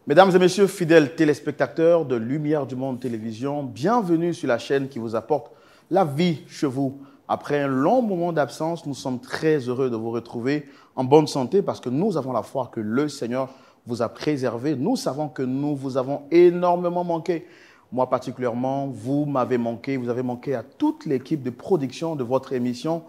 Mesdames et messieurs, fidèles téléspectateurs de Lumière du Monde Télévision, bienvenue sur la chaîne qui vous apporte la vie chez vous. Après un long moment d'absence, nous sommes très heureux de vous retrouver en bonne santé parce que nous avons la foi que le Seigneur vous a préservé. Nous savons que nous vous avons énormément manqué. Moi particulièrement, vous m'avez manqué, vous avez manqué à toute l'équipe de production de votre émission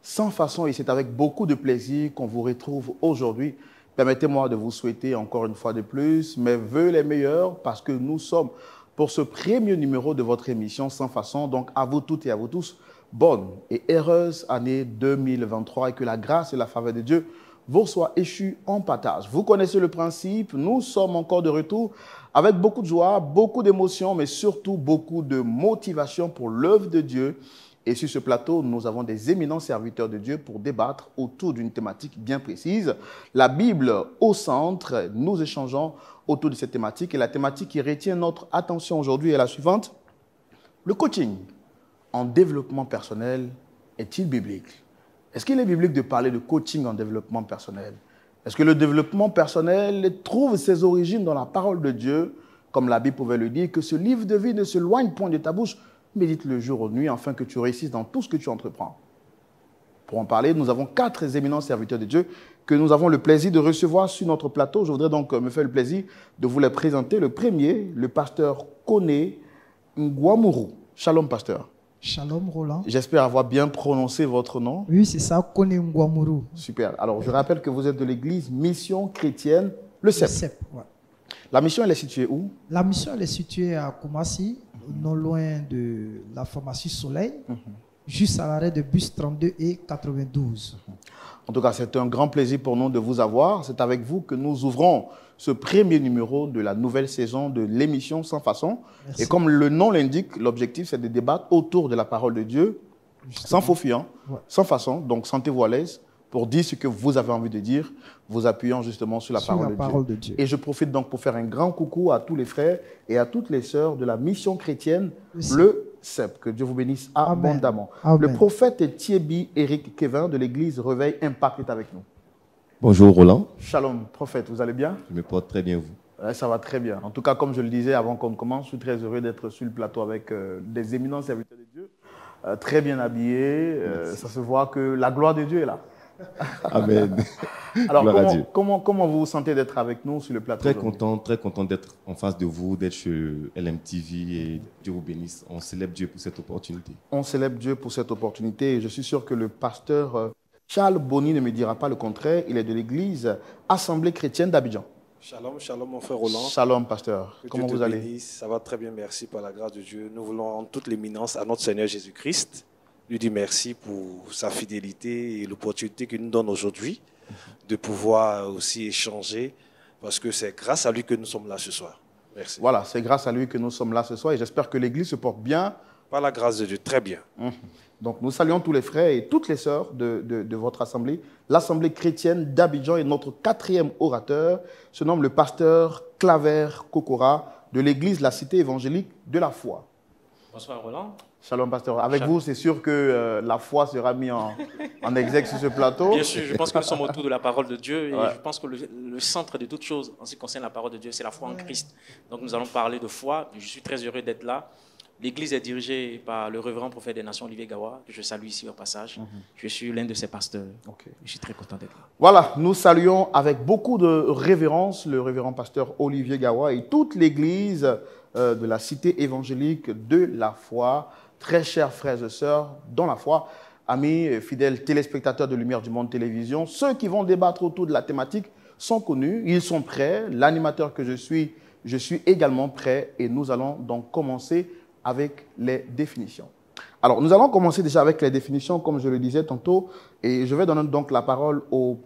Sans Façon et c'est avec beaucoup de plaisir qu'on vous retrouve aujourd'hui. Permettez-moi de vous souhaiter encore une fois de plus mes vœux les meilleurs parce que nous sommes pour ce premier numéro de votre émission Sans Façon. Donc à vous toutes et à vous tous, bonne et heureuse année 2023 et que la grâce et la faveur de Dieu vous soient échues en partage. Vous connaissez le principe, nous sommes encore de retour avec beaucoup de joie, beaucoup d'émotion, mais surtout beaucoup de motivation pour l'œuvre de Dieu. Et sur ce plateau, nous avons des éminents serviteurs de Dieu pour débattre autour d'une thématique bien précise. La Bible au centre, nous échangeons autour de cette thématique. Et la thématique qui retient notre attention aujourd'hui est la suivante. Le coaching en développement personnel est-il biblique? Est-ce qu'il est biblique de parler de coaching en développement personnel? Est-ce que le développement personnel trouve ses origines dans la parole de Dieu, comme la Bible pouvait le dire, que ce livre de vie ne se loigne point de ta bouche? Médite le jour ou nuit afin que tu réussisses dans tout ce que tu entreprends. Pour en parler, nous avons 4 éminents serviteurs de Dieu que nous avons le plaisir de recevoir sur notre plateau. Je voudrais donc me faire le plaisir de vous les présenter. Le premier, le pasteur Kone Ngwamuru. Shalom, pasteur. Shalom, Roland. J'espère avoir bien prononcé votre nom. Oui, c'est ça, Kone Ngwamuru. Super. Alors, je rappelle que vous êtes de l'église Mission Chrétienne, le CEP. Le CEP, ouais. La mission, elle est située où? La mission, elle est située à Koumassi, non loin de la pharmacie Soleil, juste à l'arrêt de bus 32 et 92. En tout cas, c'est un grand plaisir pour nous de vous avoir. C'est avec vous que nous ouvrons ce premier numéro de la nouvelle saison de l'émission Sans Façon. Merci. Et comme le nom l'indique, l'objectif, c'est de débattre autour de la parole de Dieu, sans faux fuyant, sans façon. Donc, sentez-vous à l'aise pour dire ce que vous avez envie de dire, vous appuyant justement sur la parole de Dieu. Et je profite donc pour faire un grand coucou à tous les frères et à toutes les sœurs de la mission chrétienne, le CEP. Que Dieu vous bénisse abondamment. Amen. Le prophète Thierry Éric Kevin de l'église Réveil Impact est avec nous. Bonjour Roland. Shalom, prophète, vous allez bien? Je me porte très bien, vous. Ça va très bien. En tout cas, comme je le disais avant qu'on commence, je suis très heureux d'être sur le plateau avec des éminents serviteurs de Dieu, très bien habillés. Ça se voit que la gloire de Dieu est là. Amen. Alors, comment vous vous sentez d'être avec nous sur le plateau? Très content d'être en face de vous, d'être chez LMTV et Dieu vous bénisse. On célèbre Dieu pour cette opportunité. On célèbre Dieu pour cette opportunité et je suis sûr que le pasteur Charles Bonny ne me dira pas le contraire. Il est de l'église Assemblée chrétienne d'Abidjan. Shalom, shalom mon frère Roland. Shalom pasteur. Comment vous allez? Bénisse. Ça va très bien, merci par la grâce de Dieu. Nous voulons en toute l'éminence à notre Seigneur Jésus-Christ lui dire merci pour sa fidélité et l'opportunité qu'il nous donne aujourd'hui de pouvoir aussi échanger parce que c'est grâce à lui que nous sommes là ce soir. Merci. Voilà, c'est grâce à lui que nous sommes là ce soir et j'espère que l'église se porte bien. Par la grâce de Dieu, très bien. Donc nous saluons tous les frères et toutes les sœurs de votre assemblée. L'assemblée chrétienne d'Abidjan et notre 4e orateur se nomme le pasteur Claver Kokora de l'église La Cité évangélique de la foi. Bonsoir Roland. Shalom pasteur. Avec vous, c'est sûr que la foi sera mise en exergue sur ce plateau. Bien sûr, je pense que nous sommes autour de la parole de Dieu et je pense que le centre de toute chose en ce qui concerne la parole de Dieu, c'est la foi en Christ. Donc nous allons parler de foi. Je suis très heureux d'être là. L'église est dirigée par le révérend prophète des Nations, Olivier Gawa, que je salue ici au passage. Je suis l'un de ses pasteurs. Je suis très content d'être là. Voilà, nous saluons avec beaucoup de révérence le révérend pasteur Olivier Gawa et toute l'église de la Cité évangélique de la foi. Très chers frères et sœurs dans la foi, amis fidèles téléspectateurs de Lumière du Monde Télévision, ceux qui vont débattre autour de la thématique sont connus, ils sont prêts. L'animateur que je suis également prêt et nous allons donc commencer avec les définitions. Alors, nous allons commencer déjà avec les définitions, comme je le disais tantôt, et je vais donner donc la parole au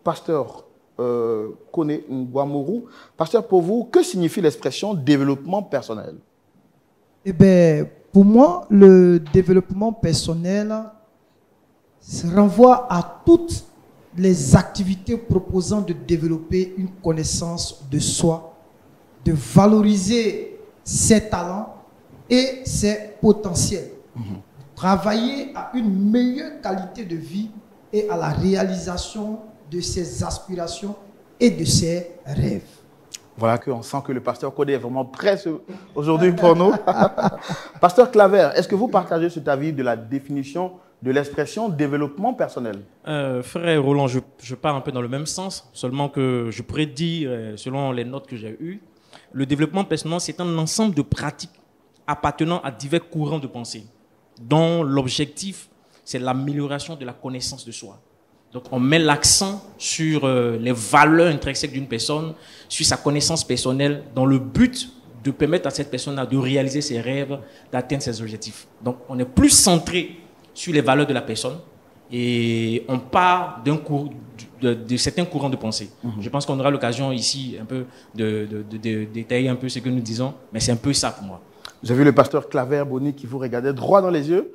pasteur Kone Ngwamuru. Pasteur, pour vous, que signifie l'expression développement personnel? Eh bien, pour moi, le développement personnel renvoie à toutes les activités proposant de développer une connaissance de soi, de valoriser ses talents et ses potentiels, travailler à une meilleure qualité de vie et à la réalisation de ses aspirations et de ses rêves. Voilà qu'on sent que le pasteur Codé est vraiment prêt aujourd'hui pour nous. Pasteur Claver, est-ce que vous partagez cet avis de la définition de l'expression développement personnel? Frère Roland, je pars un peu dans le même sens, seulement que je pourrais dire, selon les notes que j'ai eues, le développement personnel, c'est un ensemble de pratiques appartenant à divers courants de pensée, dont l'objectif, c'est l'amélioration de la connaissance de soi. Donc, on met l'accent sur les valeurs intrinsèques d'une personne, sur sa connaissance personnelle, dans le but de permettre à cette personne de réaliser ses rêves, d'atteindre ses objectifs. Donc, on est plus centré sur les valeurs de la personne et on part de certains courants de pensée. Je pense qu'on aura l'occasion ici un peu de détailler un peu ce que nous disons, mais c'est un peu ça pour moi. J'ai vu le pasteur Claver Boni qui vous regardait droit dans les yeux.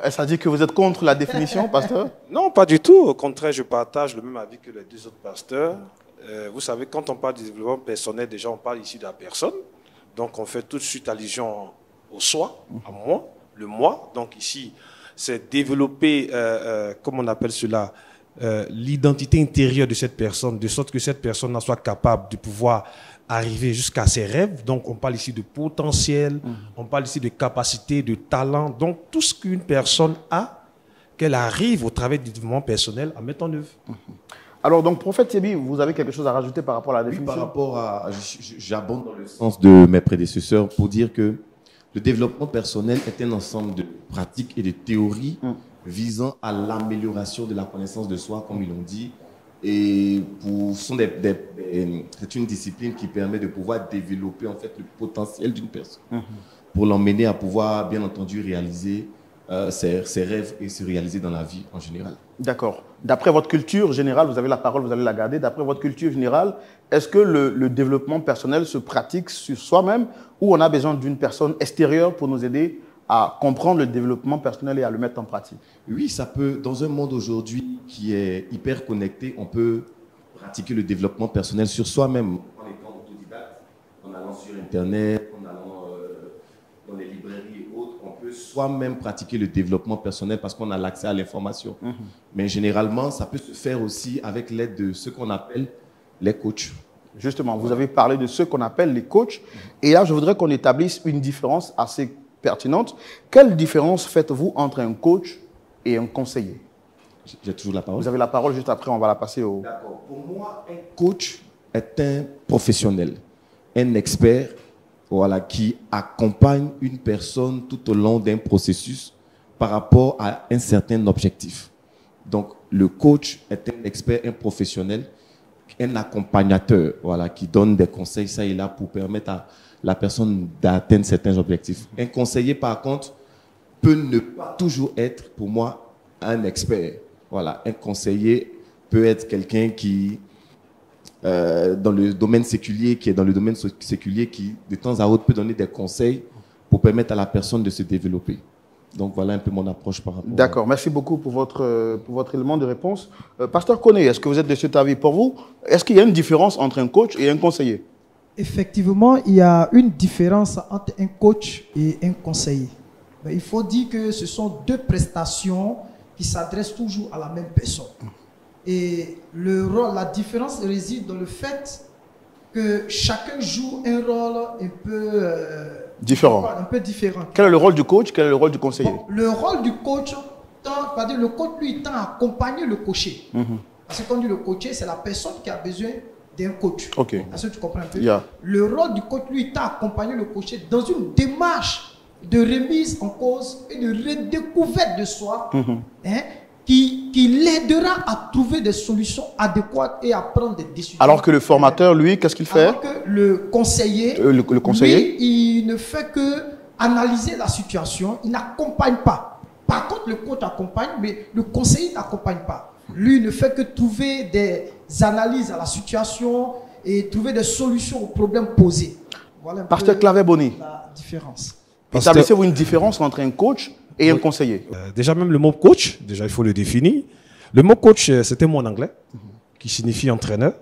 Est-ce à dire que vous êtes contre la définition, pasteur? Non, pas du tout. Au contraire, je partage le même avis que les deux autres pasteurs. Vous savez, quand on parle de développement personnel, déjà, on parle ici de la personne. Donc, on fait tout de suite allusion au soi, à moi, le moi. Donc, ici, c'est développer, comment on appelle cela, l'identité intérieure de cette personne, de sorte que cette personne soit capable de pouvoir arriver jusqu'à ses rêves. Donc, on parle ici de potentiel, on parle ici de capacité, de talent. Donc, tout ce qu'une personne a, qu'elle arrive au travers du développement personnel à mettre en œuvre. Alors, donc, prophète Thierry, vous avez quelque chose à rajouter par rapport à la définition? Oui, par rapport à... J'abonde dans le sens de mes prédécesseurs pour dire que le développement personnel est un ensemble de pratiques et de théories visant à l'amélioration de la connaissance de soi, comme ils l'ont dit. Et c'est une discipline qui permet de pouvoir développer en fait le potentiel d'une personne pour l'emmener à pouvoir, bien entendu, réaliser ses rêves et se réaliser dans la vie en général. D'accord. D'après votre culture générale, vous avez la parole, vous allez la garder. D'après votre culture générale, est-ce que le développement personnel se pratique sur soi-même ou on a besoin d'une personne extérieure pour nous aider à comprendre le développement personnel et à le mettre en pratique? Oui, ça peut. Dans un monde aujourd'hui qui est hyper connecté, on peut pratiquer le développement personnel sur soi-même en étant autodidacte, en allant sur Internet, en allant dans les librairies et autres. On peut soi-même pratiquer le développement personnel parce qu'on a l'accès à l'information. Mais généralement, ça peut se faire aussi avec l'aide de ce qu'on appelle les coachs. Justement, vous avez parlé de ce qu'on appelle les coachs. Et là, je voudrais qu'on établisse une différence assez pertinente. Quelle différence faites-vous entre un coach et un conseiller? J'ai toujours la parole. Vous avez la parole, juste après, on va la passer au... D'accord. Pour moi, un coach est un professionnel, un expert, voilà, qui accompagne une personne tout au long d'un processus par rapport à un certain objectif. Donc, le coach est un expert, un professionnel, un accompagnateur, voilà, qui donne des conseils, ça et là, pour permettre à la personne d'atteindre certains objectifs. Un conseiller, par contre, peut ne pas toujours être, pour moi, un expert. Voilà, un conseiller peut être quelqu'un qui, dans le domaine séculier, qui de temps à autre peut donner des conseils pour permettre à la personne de se développer. Donc voilà un peu mon approche par rapport. D'accord, merci beaucoup pour votre élément de réponse. Pasteur Koné, est-ce que vous êtes de cet avis? Pour vous, est-ce qu'il y a une différence entre un coach et un conseiller? Effectivement, il y a une différence entre un coach et un conseiller. Mais il faut dire que ce sont deux prestations qui s'adressent toujours à la même personne. Et la différence réside dans le fait que chacun joue un rôle un peu différent. Quel est le rôle du coach? Quel est le rôle du conseiller? Bon, le rôle du coach, le coach, lui, tend à accompagner le coaché. Parce que quand on dit le coaché, c'est la personne qui a besoin d'un coach. Ok. Est-ce que tu comprends un peu? Le rôle du coach, lui, tend à accompagner le coaché dans une démarche de remise en cause et de redécouverte de soi, qui l'aidera à trouver des solutions adéquates et à prendre des décisions. Alors que le formateur, lui, qu'est-ce qu'il fait? Alors que le conseiller, lui, il ne fait que analyser la situation, il n'accompagne pas. Par contre, le coach accompagne, mais le conseiller n'accompagne pas. Lui, il ne fait que trouver des analyses à la situation et trouver des solutions aux problèmes posés. Voilà Pasteur Claver Boni, la différence. Établissez-vous une différence entre un coach et un conseiller? Déjà, même le mot coach, déjà, il faut le définir. Le mot coach, c'est un mot en anglais qui signifie entraîneur.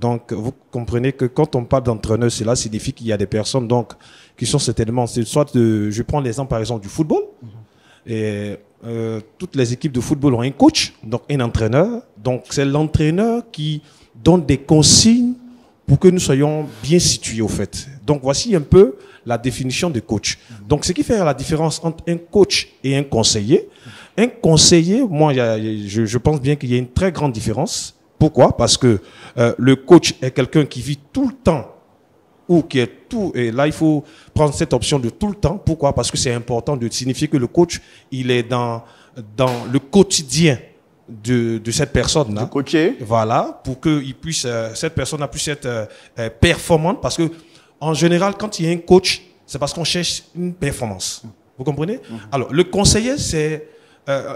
Donc, vous comprenez que quand on parle d'entraîneur, cela signifie qu'il y a des personnes donc, qui sont certainement, je prends l'exemple par exemple du football. Et toutes les équipes de football ont un coach, donc un entraîneur. Donc, c'est l'entraîneur qui donne des consignes pour que nous soyons bien situés au fait. Donc voici un peu la définition de coach. Donc ce qui fait la différence entre un coach et un conseiller. Un conseiller, moi je pense bien qu'il y a une très grande différence. Pourquoi? Parce que le coach est quelqu'un qui vit tout le temps ou qui est tout, et là il faut prendre cette option de tout le temps. Pourquoi? Parce que c'est important de signifier que le coach, il est dans le quotidien de cette personne-là. Du coaché. Voilà, pour que cette personne puisse être performante, parce que en général, quand il y a un coach, c'est parce qu'on cherche une performance. Vous comprenez? Alors, le conseiller, c'est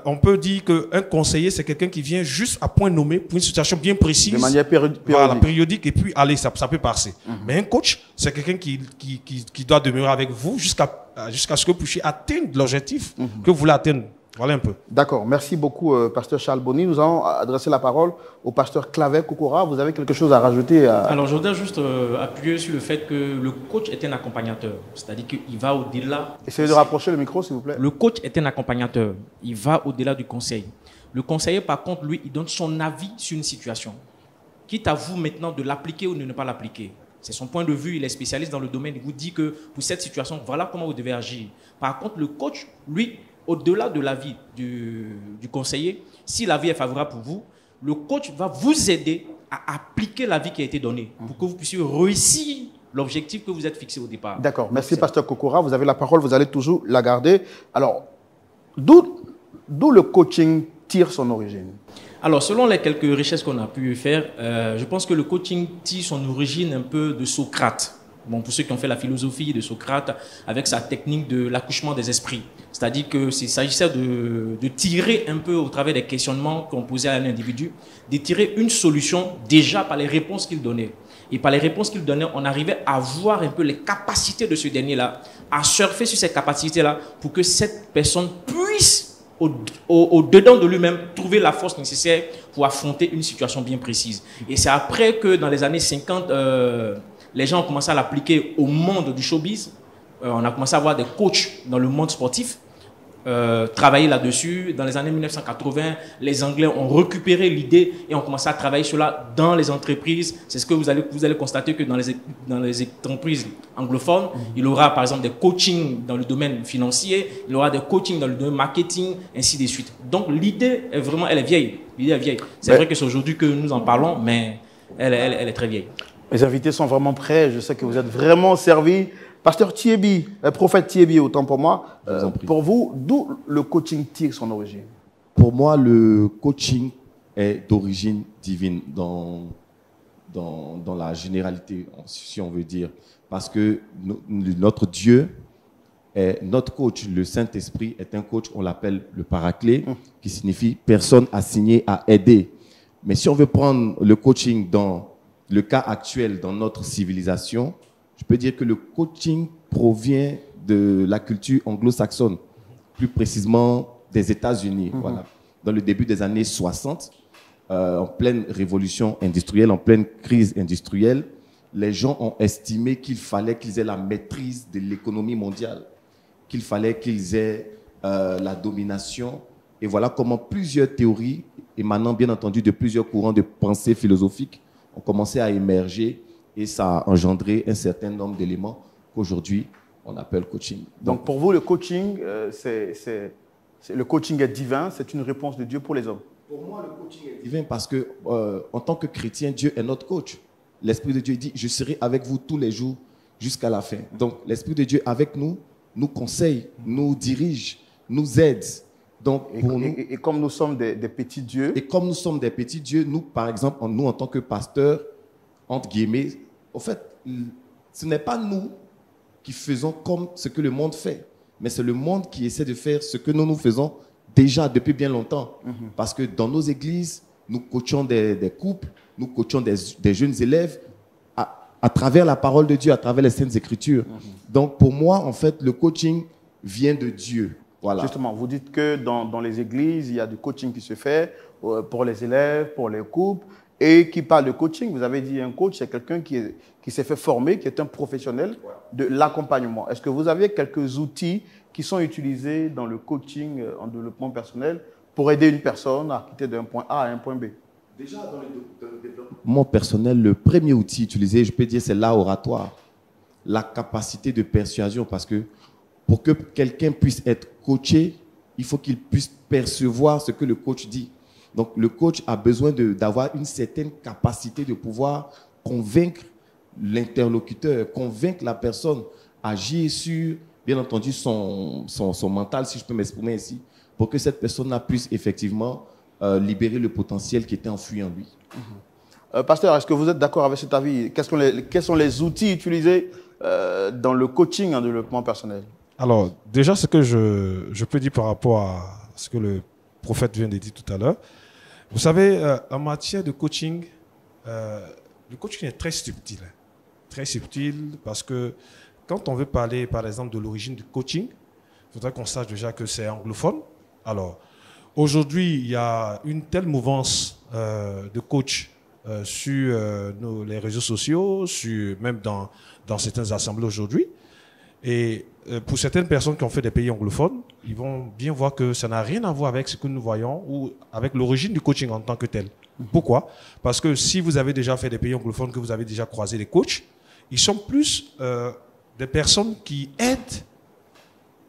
on peut dire qu'un conseiller, c'est quelqu'un qui vient juste à point nommé pour une situation bien précise. De manière périodique. Voilà, périodique, et puis allez, ça peut passer. Mais un coach, c'est quelqu'un qui doit demeurer avec vous jusqu'à ce que vous puissiez atteindre l'objectif que vous voulez atteindre. Voilà un peu. D'accord. Merci beaucoup, pasteur Charles Boni. Nous allons adresser la parole au pasteur Claver Kokora. Vous avez quelque chose à rajouter Alors, je voudrais juste appuyer sur le fait que le coach est un accompagnateur. C'est-à-dire qu'il va au-delà. Essayez de rapprocher le micro, s'il vous plaît. Le coach est un accompagnateur. Il va au-delà du conseil. Le conseiller, par contre, lui, il donne son avis sur une situation. Quitte à vous maintenant de l'appliquer ou de ne pas l'appliquer. C'est son point de vue, il est spécialiste dans le domaine. Il vous dit que pour cette situation, voilà comment vous devez agir. Par contre, le coach, lui, au-delà de l'avis du conseiller, si l'avis est favorable pour vous, le coach va vous aider à appliquer l'avis qui a été donné pour que vous puissiez réussir l'objectif que vous êtes fixé au départ. D'accord. Merci, pasteur Kokora. Vous avez la parole, vous allez toujours la garder. Alors, d'où le coaching tire son origine? Alors, selon les quelques richesses qu'on a pu faire, je pense que le coaching tire son origine un peu de Socrate. Bon, pour ceux qui ont fait la philosophie de Socrate, avec sa technique de l'accouchement des esprits. C'est-à-dire qu'il s'agissait de tirer un peu au travers des questionnements qu'on posait à l'individu, de tirer une solution déjà par les réponses qu'il donnait. Et par les réponses qu'il donnait, on arrivait à voir un peu les capacités de ce dernier-là, à surfer sur ces capacités-là pour que cette personne puisse, au-dedans de lui-même, trouver la force nécessaire pour affronter une situation bien précise. Et c'est après que, dans les années 50, les gens ont commencé à l'appliquer au monde du showbiz. On a commencé à avoir des coachs dans le monde sportif, travailler là-dessus. Dans les années 1980, les Anglais ont récupéré l'idée et ont commencé à travailler cela dans les entreprises. C'est ce que vous allez constater que dans les entreprises anglophones, il y aura par exemple des coachings dans le domaine financier, il y aura des coachings dans le domaine marketing, ainsi de suite. Donc l'idée est vraiment, elle est vieille. L'idée est vieille. C'est vrai que c'est aujourd'hui que nous en parlons, mais elle est très vieille. Les invités sont vraiment prêts. Je sais que vous êtes vraiment servis. Pasteur Thiebi, prophète Thiebi, autant pour moi. Pour vous, d'où le coaching tire son origine? Pour moi, le coaching est d'origine divine dans la généralité, si on veut dire. Parce que notre Dieu est notre coach. Le Saint-Esprit est un coach, on l'appelle le paraclet, qui signifie personne assignée à aider. Mais si on veut prendre le coaching dans le cas actuel dans notre civilisation, je peux dire que le coaching provient de la culture anglo-saxonne, plus précisément des États-Unis. Voilà. Dans le début des années 60, en pleine révolution industrielle, en pleine crise industrielle, les gens ont estimé qu'il fallait qu'ils aient la maîtrise de l'économie mondiale, qu'il fallait qu'ils aient la domination. Et voilà comment plusieurs théories, émanant bien entendu de plusieurs courants de pensée philosophiques, ont commencé à émerger et ça a engendré un certain nombre d'éléments qu'aujourd'hui on appelle coaching. Donc pour vous, le coaching, le coaching est divin, c'est une réponse de Dieu pour les hommes? Pour moi, le coaching est divin parce que en tant que chrétien, Dieu est notre coach. L'Esprit de Dieu dit, je serai avec vous tous les jours jusqu'à la fin. Donc l'Esprit de Dieu avec nous, nous conseille, nous dirige, nous aide. Donc, et comme nous sommes des petits dieux. Et comme nous sommes des petits dieux, nous, par exemple, nous, en tant que pasteurs, entre guillemets, au fait, ce n'est pas nous qui faisons comme ce que le monde fait, mais c'est le monde qui essaie de faire ce que nous faisons déjà depuis bien longtemps. Parce que dans nos églises, nous coachons des couples, nous coachons des jeunes élèves à travers la parole de Dieu, à travers les Saintes Écritures. Donc, pour moi, en fait, le coaching vient de Dieu. Voilà. Justement, vous dites que dans les églises, il y a du coaching qui se fait pour les élèves, pour les couples. Et qui parle de coaching, vous avez dit un coach, c'est quelqu'un qui s'est fait former, qui est un professionnel de l'accompagnement. Est-ce que vous avez quelques outils qui sont utilisés dans le coaching en développement personnel pour aider une personne à quitter d'un point A à un point B? Déjà, dans le développement personnel, le premier outil utilisé, je peux dire, c'est l'art oratoire. La capacité de persuasion, parce que pour que quelqu'un puisse être coaché, il faut qu'il puisse percevoir ce que le coach dit. Donc, le coach a besoin d'avoir une certaine capacité de pouvoir convaincre l'interlocuteur, convaincre la personne, agir sur, bien entendu, son mental, si je peux m'exprimer ici, pour que cette personne-là puisse effectivement libérer le potentiel qui était enfoui en lui. Pasteur, est-ce que vous êtes d'accord avec cet avis? Quels sont les outils utilisés dans le coaching en développement personnel? Alors, déjà, ce que je peux dire par rapport à ce que le prophète vient de dire tout à l'heure, vous savez, en matière de coaching, le coaching est très subtil. Très subtil parce que quand on veut parler, par exemple, de l'origine du coaching, il faudrait qu'on sache déjà que c'est anglophone. Alors, aujourd'hui, il y a une telle mouvance de coach sur les réseaux sociaux, même dans certaines assemblées aujourd'hui. Et pour certaines personnes qui ont fait des pays anglophones, ils vont bien voir que ça n'a rien à voir avec ce que nous voyons ou avec l'origine du coaching en tant que tel. Pourquoi? Parce que si vous avez déjà fait des pays anglophones, que vous avez déjà croisé des coachs, ils sont plus des personnes qui aident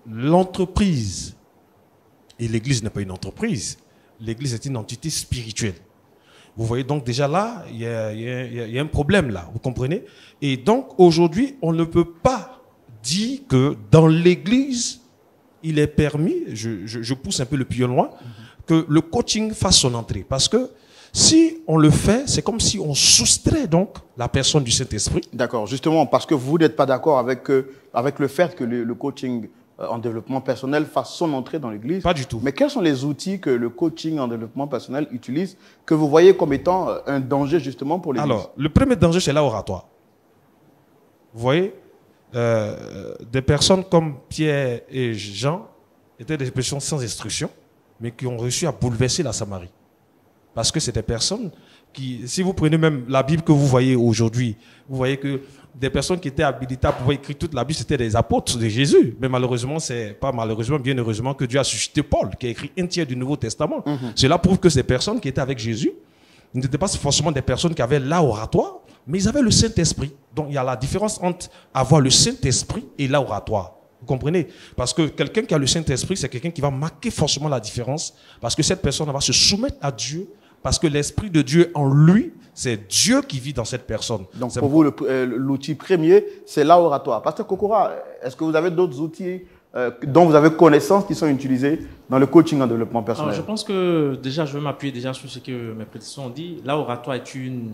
l'entreprise. Et l'Église n'est pas une entreprise. L'Église est une entité spirituelle. Vous voyez, donc déjà là, il y a un problème là, vous comprenez? Et donc aujourd'hui, on ne peut pas dire que dans l'Église, il est permis, je pousse un peu le pied loin, que le coaching fasse son entrée. Parce que si on le fait, c'est comme si on soustrait donc la personne du Saint-Esprit. D'accord, justement, parce que vous n'êtes pas d'accord avec le fait que le coaching en développement personnel fasse son entrée dans l'Église. Pas du tout. Mais quels sont les outils que le coaching en développement personnel utilise, que vous voyez comme étant un danger justement pour l'Église? Alors, le premier danger, c'est l'oratoire. Vous voyez, des personnes comme Pierre et Jean étaient des personnes sans instruction, mais qui ont réussi à bouleverser la Samarie. Parce que c'est des personnes qui, si vous prenez même la Bible que vous voyez aujourd'hui, vous voyez que des personnes qui étaient habilitables pour écrire toute la Bible, c'était des apôtres de Jésus. Mais malheureusement, c'est pas malheureusement, bien heureusement que Dieu a suscité Paul, qui a écrit un tiers du Nouveau Testament. Cela prouve que ces personnes qui étaient avec Jésus n'étaient pas forcément des personnes qui avaient l'oratoire, mais ils avaient le Saint-Esprit. Donc il y a la différence entre avoir le Saint-Esprit et l'oratoire. Vous comprenez? Parce que quelqu'un qui a le Saint-Esprit, c'est quelqu'un qui va marquer forcément la différence, parce que cette personne va se soumettre à Dieu, parce que l'Esprit de Dieu en lui, c'est Dieu qui vit dans cette personne. Donc pour vous, l'outil premier, c'est l'oratoire. Pasteur Kokora, est-ce que vous avez d'autres outils dont vous avez connaissance qui sont utilisés dans le coaching en développement personnel? Alors, je pense que déjà, je vais m'appuyer déjà sur ce que mes prédécesseurs ont dit. L'oratoire est une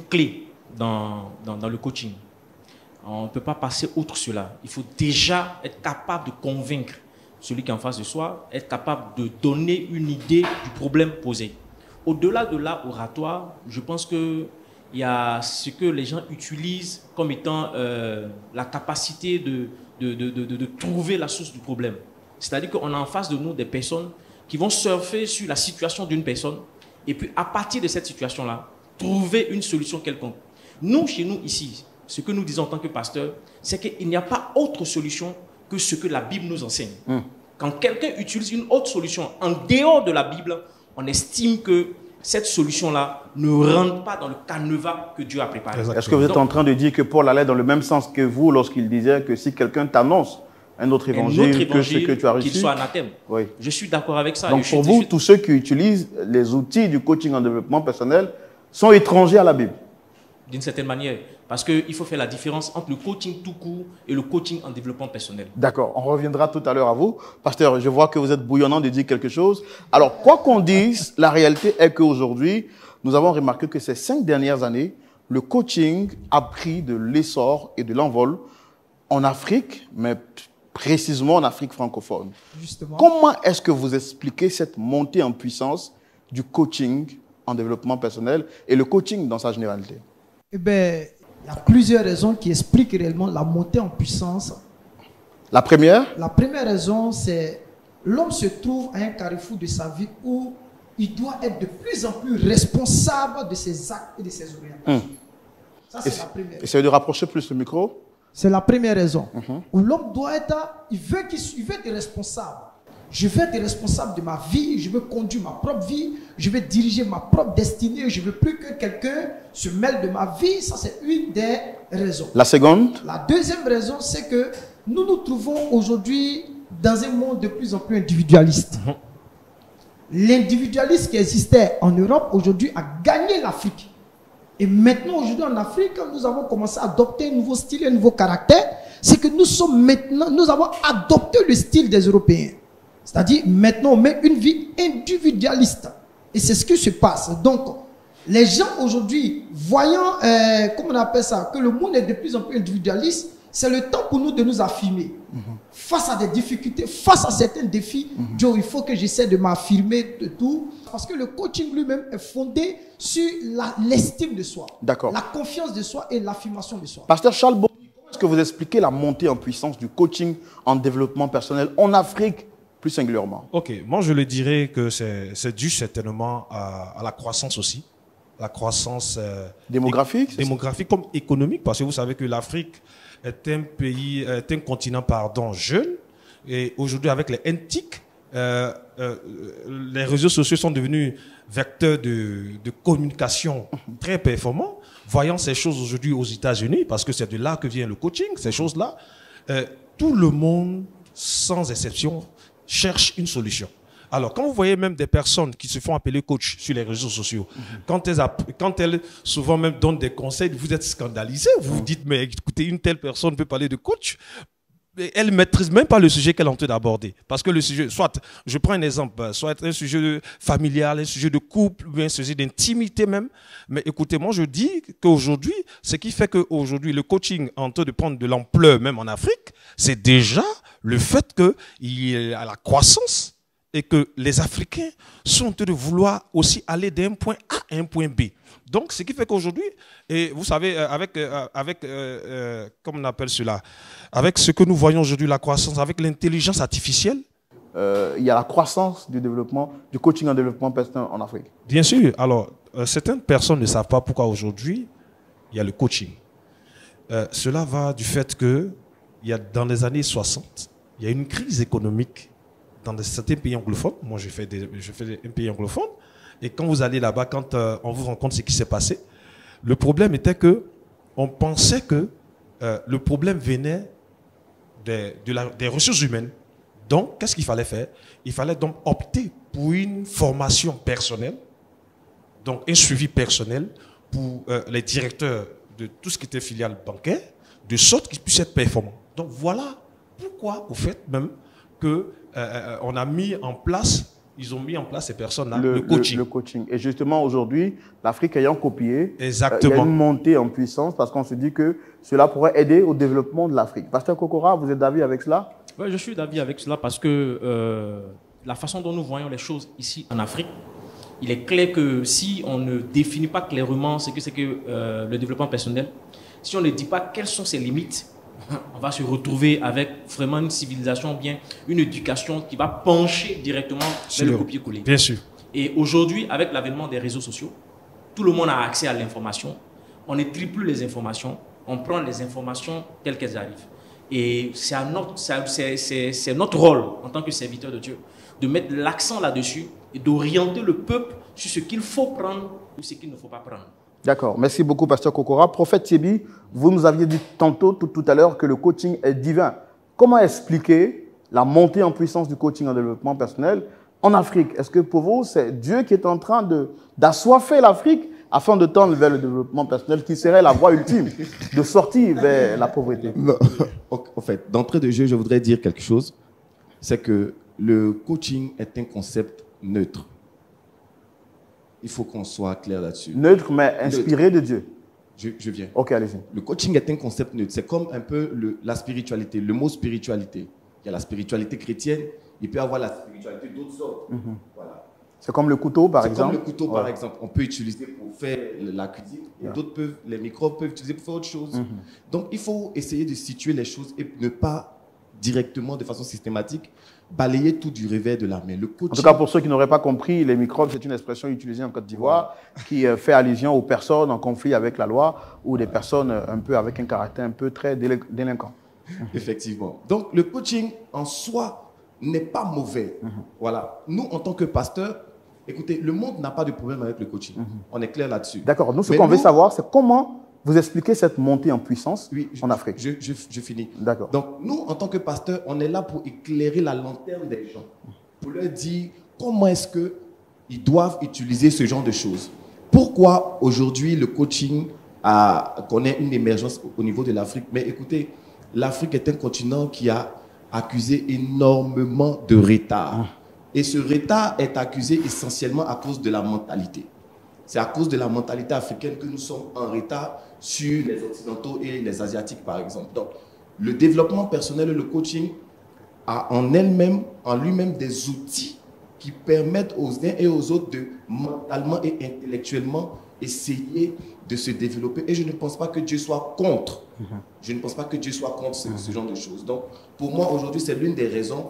clé dans le coaching. On ne peut pas passer outre cela. Il faut déjà être capable de convaincre celui qui est en face de soi, être capable de donner une idée du problème posé. Au-delà de l'oratoire, je pense qu'il y a ce que les gens utilisent comme étant la capacité de trouver la source du problème. C'est-à-dire qu'on a en face de nous des personnes qui vont surfer sur la situation d'une personne et puis à partir de cette situation-là, trouver une solution quelconque. Nous, chez nous ici, ce que nous disons en tant que pasteurs, c'est qu'il n'y a pas autre solution que ce que la Bible nous enseigne. Quand quelqu'un utilise une autre solution en dehors de la Bible, on estime que cette solution-là ne rentre pas dans le canevas que Dieu a préparé. Exactement. Est-ce que vous êtes en train de dire que Paul allait dans le même sens que vous lorsqu'il disait que si quelqu'un t'annonce un autre évangile que ce que tu as reçu, qu'il soit anathème. Oui. Je suis d'accord avec ça. Donc pour vous, tous ceux qui utilisent les outils du coaching en développement personnel sont étrangers à la Bible. D'une certaine manière. Parce qu'il faut faire la différence entre le coaching tout court et le coaching en développement personnel. D'accord, on reviendra tout à l'heure à vous. Pasteur, je vois que vous êtes bouillonnant de dire quelque chose. Alors, quoi qu'on dise, la réalité est qu'aujourd'hui, nous avons remarqué que ces 5 dernières années, le coaching a pris de l'essor et de l'envol en Afrique, mais précisément en Afrique francophone. Justement. Comment est-ce que vous expliquez cette montée en puissance du coaching en développement personnel et le coaching dans sa généralité? Eh bien, il y a plusieurs raisons qui expliquent réellement la montée en puissance. La première? La première raison, c'est l'homme se trouve à un carrefour de sa vie où il doit être de plus en plus responsable de ses actes et de ses orientations. Ça, c'est la première. Essayez de rapprocher plus le micro. C'est la première raison. Où l'homme doit être, il veut être responsable. Je veux être responsable de ma vie, je veux conduire ma propre vie, je veux diriger ma propre destinée, je ne veux plus que quelqu'un se mêle de ma vie. Ça, c'est une des raisons. La seconde? La deuxième raison, c'est que nous nous trouvons aujourd'hui dans un monde de plus en plus individualiste. L'individualisme qui existait en Europe, aujourd'hui, a gagné l'Afrique. Et maintenant, aujourd'hui, en Afrique, nous avons commencé à adopter un nouveau style, un nouveau caractère. C'est que nous avons adopté le style des Européens. C'est-à-dire, maintenant, on met une vie individualiste. Et c'est ce qui se passe. Donc, les gens aujourd'hui, voyant, comment on appelle ça, que le monde est de plus en plus individualiste, c'est le temps pour nous de nous affirmer. Face à des difficultés, face à certains défis, Joe, il faut que j'essaie de m'affirmer de tout. Parce que le coaching lui-même est fondé sur l'estime de soi. D'accord. La confiance de soi et l'affirmation de soi. Pasteur Charles Bon, comment est-ce que vous expliquez la montée en puissance du coaching en développement personnel en Afrique, plus singulièrement? Ok, moi je le dirais que c'est dû certainement à la croissance aussi. La croissance démographique, démographique comme économique, parce que vous savez que l'Afrique est un pays, est un continent jeune, et aujourd'hui avec les NTIC, les réseaux sociaux sont devenus vecteurs de communication très performants. Voyant ces choses aujourd'hui aux États-Unis, parce que c'est de là que vient le coaching, ces choses-là, tout le monde, sans exception, cherche une solution. Alors, quand vous voyez même des personnes qui se font appeler coach sur les réseaux sociaux, quand elles souvent même donnent des conseils, vous êtes scandalisé. Vous vous dites, mais écoutez, une telle personne peut parler de coach. Elle ne maîtrise même pas le sujet qu'elle est en train d'aborder. Parce que le sujet, soit, je prends un exemple, soit un sujet familial, un sujet de couple, ou un sujet d'intimité même. Mais écoutez, moi je dis qu'aujourd'hui, ce qui fait qu'aujourd'hui le coaching est en train de prendre de l'ampleur même en Afrique, c'est déjà le fait qu'il y a la croissance et que les Africains sont en train de vouloir aussi aller d'un point A à un point B. Donc, ce qui fait qu'aujourd'hui, et vous savez, comment on appelle cela, avec ce que nous voyons aujourd'hui, la croissance, avec l'intelligence artificielle. Il y a la croissance du développement, du coaching en développement personnel en Afrique. Bien sûr. Alors, certaines personnes ne savent pas pourquoi aujourd'hui, il y a le coaching. Cela va du fait que, dans les années 60, il y a une crise économique dans certains pays anglophones. Moi, je fais un pays anglophone. Et quand vous allez là-bas, quand on vous rend compte ce qui s'est passé, le problème était que on pensait que le problème venait des ressources humaines. Donc, qu'est-ce qu'il fallait faire? Il fallait donc opter pour une formation personnelle, donc un suivi personnel pour les directeurs de tout ce qui était filiale bancaire, de sorte qu'ils puissent être performants. Donc, voilà pourquoi, au fait, même, on a mis en place, ils ont mis en place ces personnes-là, le coaching. Le coaching. Et justement, aujourd'hui, l'Afrique ayant copié, exactement, il y a une montée en puissance parce qu'on se dit que cela pourrait aider au développement de l'Afrique. Pasteur Kokora, vous êtes d'avis avec cela? Oui, je suis d'avis avec cela parce que la façon dont nous voyons les choses ici en Afrique, il est clair que si on ne définit pas clairement ce que c'est que le développement personnel, si on ne dit pas quelles sont ses limites, on va se retrouver avec vraiment une civilisation, bien une éducation qui va pencher directement vers le copier-coller. Bien sûr. Et aujourd'hui, avec l'avènement des réseaux sociaux, tout le monde a accès à l'information. On ne trie plus les informations, on prend les informations telles qu'elles arrivent. Et c'est notre rôle en tant que serviteur de Dieu de mettre l'accent là-dessus et d'orienter le peuple sur ce qu'il faut prendre ou ce qu'il ne faut pas prendre. D'accord. Merci beaucoup, Pasteur Kokora. Prophète Thierry, vous nous aviez dit tantôt, tout à l'heure, que le coaching est divin. Comment expliquer la montée en puissance du coaching en développement personnel en Afrique? Est-ce que pour vous, c'est Dieu qui est en train d'assoiffer l'Afrique afin de tendre vers le développement personnel qui serait la voie ultime de sortir vers la pauvreté? En fait, d'entrée de jeu, je voudrais dire quelque chose. C'est que le coaching est un concept neutre. Il faut qu'on soit clair là-dessus. Neutre, mais inspiré de Dieu. Je viens. Ok, allez-y. Le coaching est un concept neutre. C'est comme un peu la spiritualité, le mot spiritualité. Il y a la spiritualité chrétienne, il peut y avoir la spiritualité d'autres sortes. Voilà. C'est comme le couteau, par exemple. C'est comme le couteau, par exemple. On peut utiliser pour faire la cuisine et d'autres les microbes peuvent utiliser pour faire autre chose. Donc, il faut essayer de situer les choses et ne pas directement, de façon systématique, balayer tout du revers de la main. Le coaching... En tout cas, pour ceux qui n'auraient pas compris, les microbes, c'est une expression utilisée en Côte d'Ivoire qui fait allusion aux personnes en conflit avec la loi ou des personnes un peu avec un caractère un peu très délinquant. Effectivement. Donc, le coaching en soi n'est pas mauvais. Voilà. Nous, en tant que pasteurs, écoutez, le monde n'a pas de problème avec le coaching. On est clair là-dessus. D'accord. Nous, ce qu'on veut savoir, c'est comment vous expliquez cette montée en puissance en Afrique. Je finis. D'accord. Donc, nous, en tant que pasteurs, on est là pour éclairer la lanterne des gens, pour leur dire comment est-ce qu'ils doivent utiliser ce genre de choses. Pourquoi aujourd'hui le coaching connaît une émergence au niveau de l'Afrique? Mais écoutez, l'Afrique est un continent qui a accusé énormément de retard. Et ce retard est accusé essentiellement à cause de la mentalité. C'est à cause de la mentalité africaine que nous sommes en retard sur les Occidentaux et les Asiatiques, par exemple. Donc, le développement personnel et le coaching a en lui-même des outils qui permettent aux uns et aux autres de mentalement et intellectuellement essayer de se développer. Et je ne pense pas que Dieu soit contre. Je ne pense pas que Dieu soit contre ce genre de choses. Donc, pour moi, aujourd'hui, c'est l'une des raisons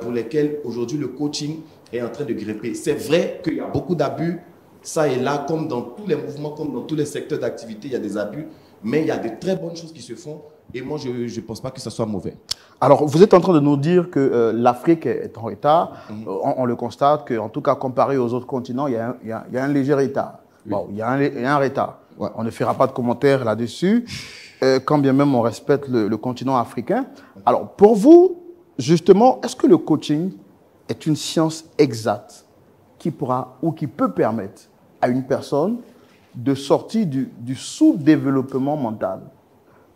pour lesquelles aujourd'hui le coaching est en train de grimper. C'est vrai qu'il y a beaucoup d'abus, ça et là, comme dans tous les mouvements, comme dans tous les secteurs d'activité, il y a des abus, mais il y a de très bonnes choses qui se font. Et moi, je ne pense pas que ça soit mauvais. Alors, vous êtes en train de nous dire que l'Afrique est en retard. On le constate qu'en tout cas, comparé aux autres continents, il y a un léger retard. Oui. Bon, il y a un retard. Ouais. On ne fera pas de commentaires là-dessus, quand bien même on respecte le continent africain. Alors, pour vous, justement, est-ce que le coaching est une science exacte qui pourra ou qui peut permettre à une personne de sortir du sous-développement mental?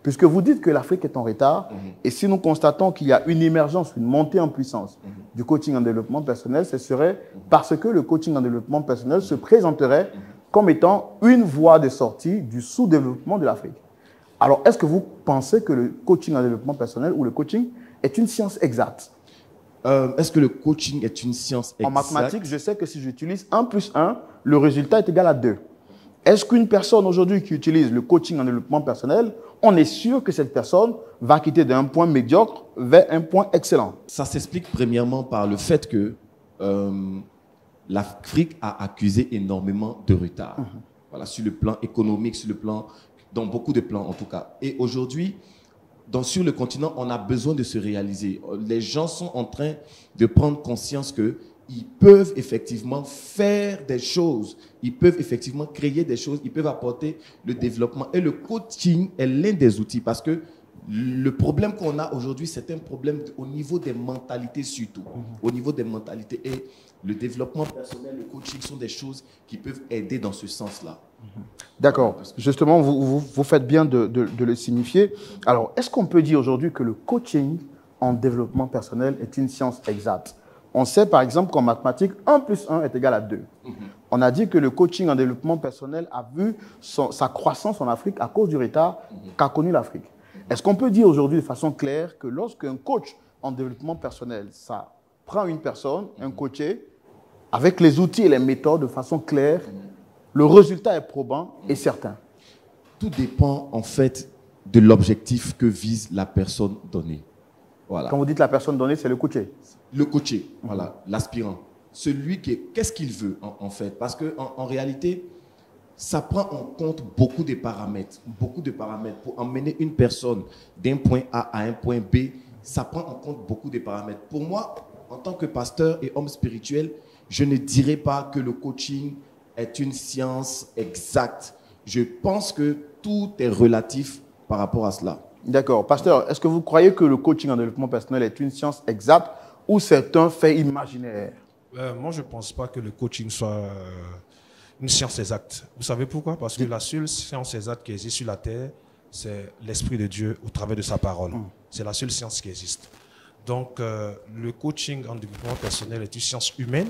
Puisque vous dites que l'Afrique est en retard, et si nous constatons qu'il y a une émergence, une montée en puissance du coaching en développement personnel, ce serait parce que le coaching en développement personnel se présenterait comme étant une voie de sortie du sous-développement de l'Afrique. Alors, est-ce que vous pensez que le coaching en développement personnel ou le coaching est une science exacte? Est-ce que le coaching est une science exacte? En mathématiques, je sais que si j'utilise 1 plus 1, le résultat est égal à 2. Est-ce qu'une personne aujourd'hui qui utilise le coaching en développement personnel, on est sûr que cette personne va quitter d'un point médiocre vers un point excellent? Ça s'explique premièrement par le fait que l'Afrique a accusé énormément de retard. Voilà, sur le plan économique, sur le plan, dans beaucoup de plans en tout cas. Et aujourd'hui, sur le continent, on a besoin de se réaliser. Les gens sont en train de prendre conscience qu'ils peuvent effectivement faire des choses, ils peuvent effectivement créer des choses, ils peuvent apporter le développement. Et le coaching est l'un des outils parce que le problème qu'on a aujourd'hui, c'est un problème au niveau des mentalités surtout. Au niveau des mentalités. Et le développement personnel, le coaching sont des choses qui peuvent aider dans ce sens-là. D'accord. Justement, vous faites bien de le signifier. Alors, est-ce qu'on peut dire aujourd'hui que le coaching en développement personnel est une science exacte? On sait par exemple qu'en mathématiques, 1 plus 1 est égal à 2. On a dit que le coaching en développement personnel a vu sa croissance en Afrique à cause du retard qu'a connu l'Afrique. Est-ce qu'on peut dire aujourd'hui de façon claire que lorsqu'un coach en développement personnel, ça prend une personne, un coaché, avec les outils et les méthodes de façon claire, le résultat est probant et certain? Tout dépend en fait de l'objectif que vise la personne donnée. Voilà. Quand vous dites la personne donnée, c'est le coaché? Le coaché, voilà, l'aspirant. Celui qu'est-ce qu'il veut en fait? Parce qu'en réalité, ça prend en compte beaucoup de paramètres pour emmener une personne d'un point A à un point B. Ça prend en compte beaucoup de paramètres. Pour moi, en tant que pasteur et homme spirituel, je ne dirais pas que le coaching est une science exacte. Je pense que tout est relatif par rapport à cela. D'accord. Pasteur, est-ce que vous croyez que le coaching en développement personnel est une science exacte ou c'est un fait imaginaire? Moi, je ne pense pas que le coaching soit une science exacte. Vous savez pourquoi? Parce que la seule science exacte qui existe sur la terre, c'est l'Esprit de Dieu au travers de sa parole. C'est la seule science qui existe. Donc, le coaching en développement personnel est une science humaine.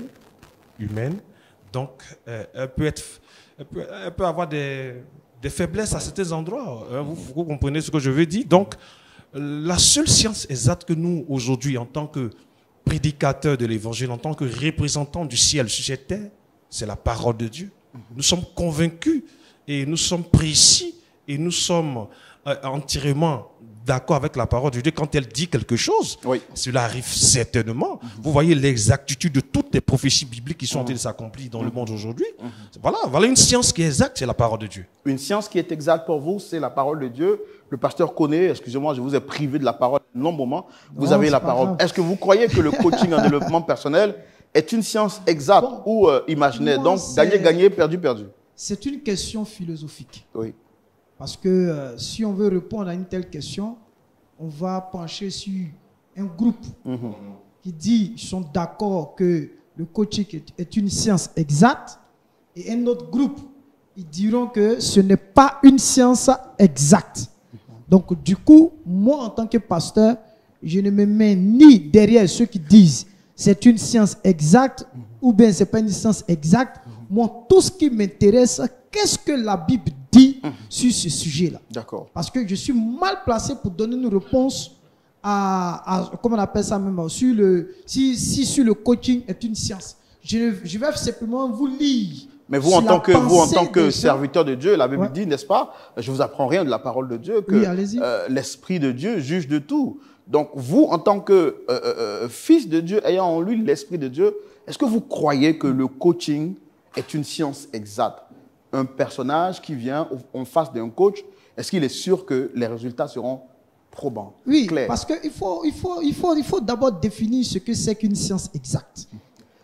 Donc, elle peut avoir des faiblesses à certains endroits. Vous comprenez ce que je veux dire? Donc, la seule science exacte que nous, aujourd'hui, en tant que prédicateurs de l'évangile, en tant que représentants du ciel sur cette terre, c'est la parole de Dieu. Nous sommes convaincus et nous sommes précis et nous sommes entièrement d'accord avec la parole de Dieu, quand elle dit quelque chose, Oui. cela arrive certainement. Vous voyez l'exactitude de toutes les prophéties bibliques qui sont en train de s'accomplir dans le monde aujourd'hui. Voilà une science qui est exacte, c'est la parole de Dieu. Une science qui est exacte pour vous, c'est la parole de Dieu. Le pasteur connaît, excusez-moi, je vous ai privé de la parole un long moment. Vous Non, avez c'est la pas parole. grave. Est-ce que vous croyez que le coaching en développement personnel est une science exacte ou imaginaire? moi, Donc, c'est- gagner, perdu, perdu. C'est une question philosophique. Oui. Parce que si on veut répondre à une telle question, on va pencher sur un groupe qui dit qu'ils sont d'accord que le coaching est une science exacte, et un autre groupe, ils diront que ce n'est pas une science exacte. Donc du coup, moi en tant que pasteur, je ne me mets ni derrière ceux qui disent c'est une science exacte ou bien c'est pas une science exacte. Moi, tout ce qui m'intéresse, qu'est-ce que la Bible dit sur ce sujet-là? D'accord. Parce que je suis mal placé pour donner une réponse à comment on appelle ça même, sur si sur le coaching est une science. Je vais simplement vous lire. Mais vous, sur en la tant pensée que des gens. serviteur de Dieu, la Bible Ouais. dit, n'est-ce pas? Je vous apprends rien de la parole de Dieu, que Oui, allez-y. l'Esprit de Dieu juge de tout. Donc, vous, en tant que fils de Dieu, ayant en lui l'Esprit de Dieu, est-ce que vous croyez que le coaching est une science exacte? Un personnage qui vient en face d'un coach, est-ce qu'il est sûr que les résultats seront probants, Oui, clairs? parce qu'il faut d'abord définir ce que c'est qu'une science exacte.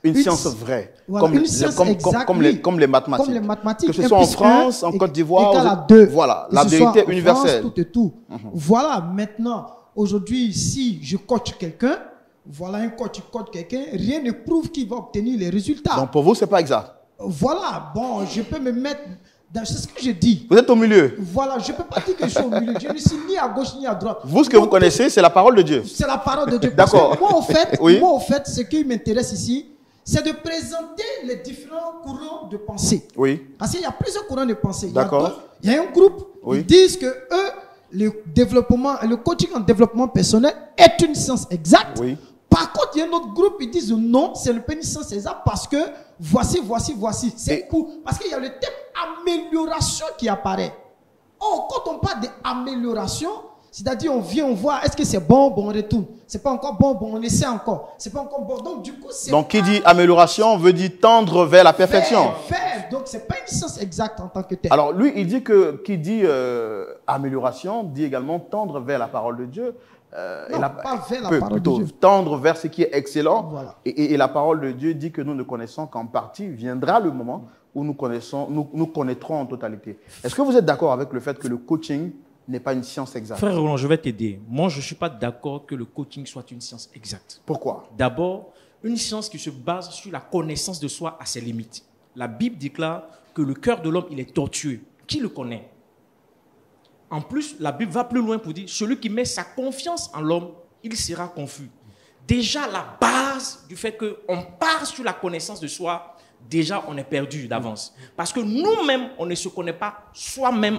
Une Une science sci- vraie, Voilà, comme, une science exacte, comme oui. les mathématiques. Comme les mathématiques. Que ce 1 soit en plus 1 France, en Côte d'Ivoire, égale à 2. voilà, Que la ce vérité soit en universelle. France, tout et tout. Voilà, maintenant, aujourd'hui, si je coach quelqu'un, voilà un coach qui coach quelqu'un, rien ne prouve qu'il va obtenir les résultats. Donc pour vous, ce n'est pas exact. Voilà, bon, je peux me mettre dans... C'est ce que je dis. Vous êtes au milieu. Voilà, je ne peux pas dire que je suis au milieu. Je ne suis ni à gauche ni à droite. Vous, ce que vous connaissez, c'est la parole de Dieu. C'est la parole de Dieu. Parce D'accord. que moi, Oui. au fait, ce qui m'intéresse ici, c'est de présenter les différents courants de pensée. Oui. Parce qu'il y a plusieurs courants de pensée. D'accord. Il y a un groupe, Oui. ils disent que eux, le coaching en développement personnel est une science exacte. Oui. Par contre, il y a un autre groupe, ils disent non, c'est le une science exacte parce que voici. C'est Et- cool. Parce qu'il y a le thème amélioration qui apparaît. Oh, quand on parle d'amélioration, c'est-à-dire on vient, on voit, est-ce que c'est bon, on retourne. C'est pas encore bon, on essaie encore. C'est pas encore bon. Donc du coup, c'est Donc qui pas dit amélioration veut dire tendre vers la perfection. faire. Donc c'est pas une science exacte en tant que telle. Alors lui, il dit que qui dit amélioration dit également tendre vers la parole de Dieu. Non, pas vers la peut parole de plutôt Dieu. tendre vers ce qui est excellent. Voilà. Et la parole de Dieu dit que nous ne connaissons qu'en partie. Viendra le moment où nous connaîtrons en totalité. Est-ce que vous êtes d'accord avec le fait que le coaching n'est pas une science exacte? Frère Roland, je vais t'aider. Moi, je ne suis pas d'accord que le coaching soit une science exacte. Pourquoi? D'abord, une science qui se base sur la connaissance de soi à ses limites. La Bible déclare que le cœur de l'homme, il est tortueux. Qui le connaît? En plus, la Bible va plus loin pour dire, celui qui met sa confiance en l'homme, il sera confus. Déjà, la base du fait qu'on part sur la connaissance de soi, déjà, on est perdu d'avance. Parce que nous-mêmes, on ne se connaît pas soi-même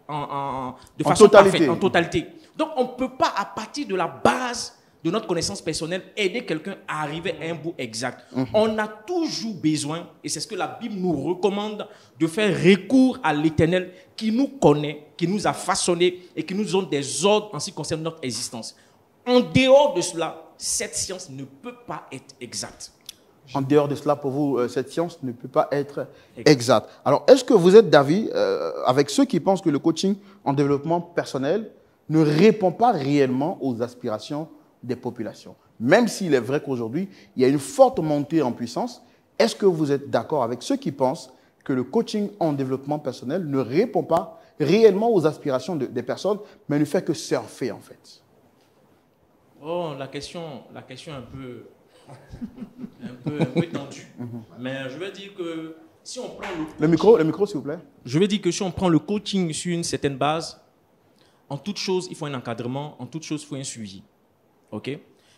de façon totalité. parfaite, en totalité. Donc, on ne peut pas, à partir de la base de notre connaissance personnelle, aider quelqu'un à arriver à un bout exact. On a toujours besoin, et c'est ce que la Bible nous recommande, de faire recours à l'Éternel qui nous connaît, qui nous a façonnés et qui nous donne des ordres en ce qui concerne notre existence. En dehors de cela, cette science ne peut pas être exacte. En dehors de cela, pour vous, cette science ne peut pas être exacte. Alors, est-ce que vous êtes d'avis avec ceux qui pensent que le coaching en développement personnel ne répond pas réellement aux aspirations des populations? Même s'il est vrai qu'aujourd'hui, il y a une forte montée en puissance, est-ce que vous êtes d'accord avec ceux qui pensent que le coaching en développement personnel ne répond pas réellement aux aspirations des personnes, mais ne fait que surfer, en fait? Oh, la question est un peu tendue. Mais je vais dire que si on prend Le micro, s'il vous plaît. Je vais dire que si on prend le coaching sur une certaine base, en toute chose, il faut un encadrement, en toute chose, il faut un suivi. Ok?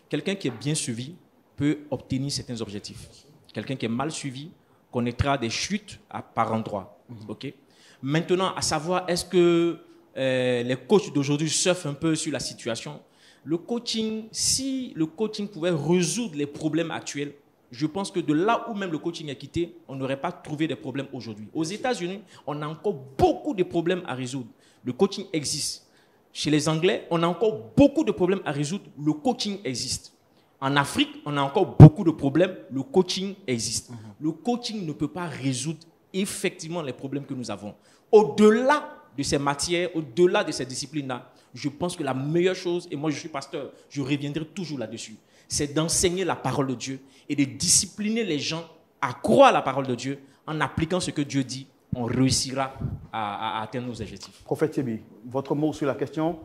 Quelqu'un qui est bien suivi peut obtenir certains objectifs. Quelqu'un qui est mal suivi connaîtra des chutes par endroits. Ok? Maintenant, à savoir, est-ce que les coachs d'aujourd'hui surfent un peu sur la situation? Le coaching, si le coaching pouvait résoudre les problèmes actuels, je pense que de là où même le coaching est quitté, on n'aurait pas trouvé des problèmes aujourd'hui. Aux États-Unis, on a encore beaucoup de problèmes à résoudre. Le coaching existe. chez les Anglais, on a encore beaucoup de problèmes à résoudre. Le coaching existe. En Afrique, on a encore beaucoup de problèmes. Le coaching existe. Le coaching ne peut pas résoudre effectivement les problèmes que nous avons. Au-delà de ces matières, au-delà de ces disciplines-là, je pense que la meilleure chose, et moi je suis pasteur, je reviendrai toujours là-dessus, c'est d'enseigner la parole de Dieu et de discipliner les gens à croire à la parole de Dieu. En appliquant ce que Dieu dit, on réussira à atteindre nos objectifs. Prophète Thierry, votre mot sur la question?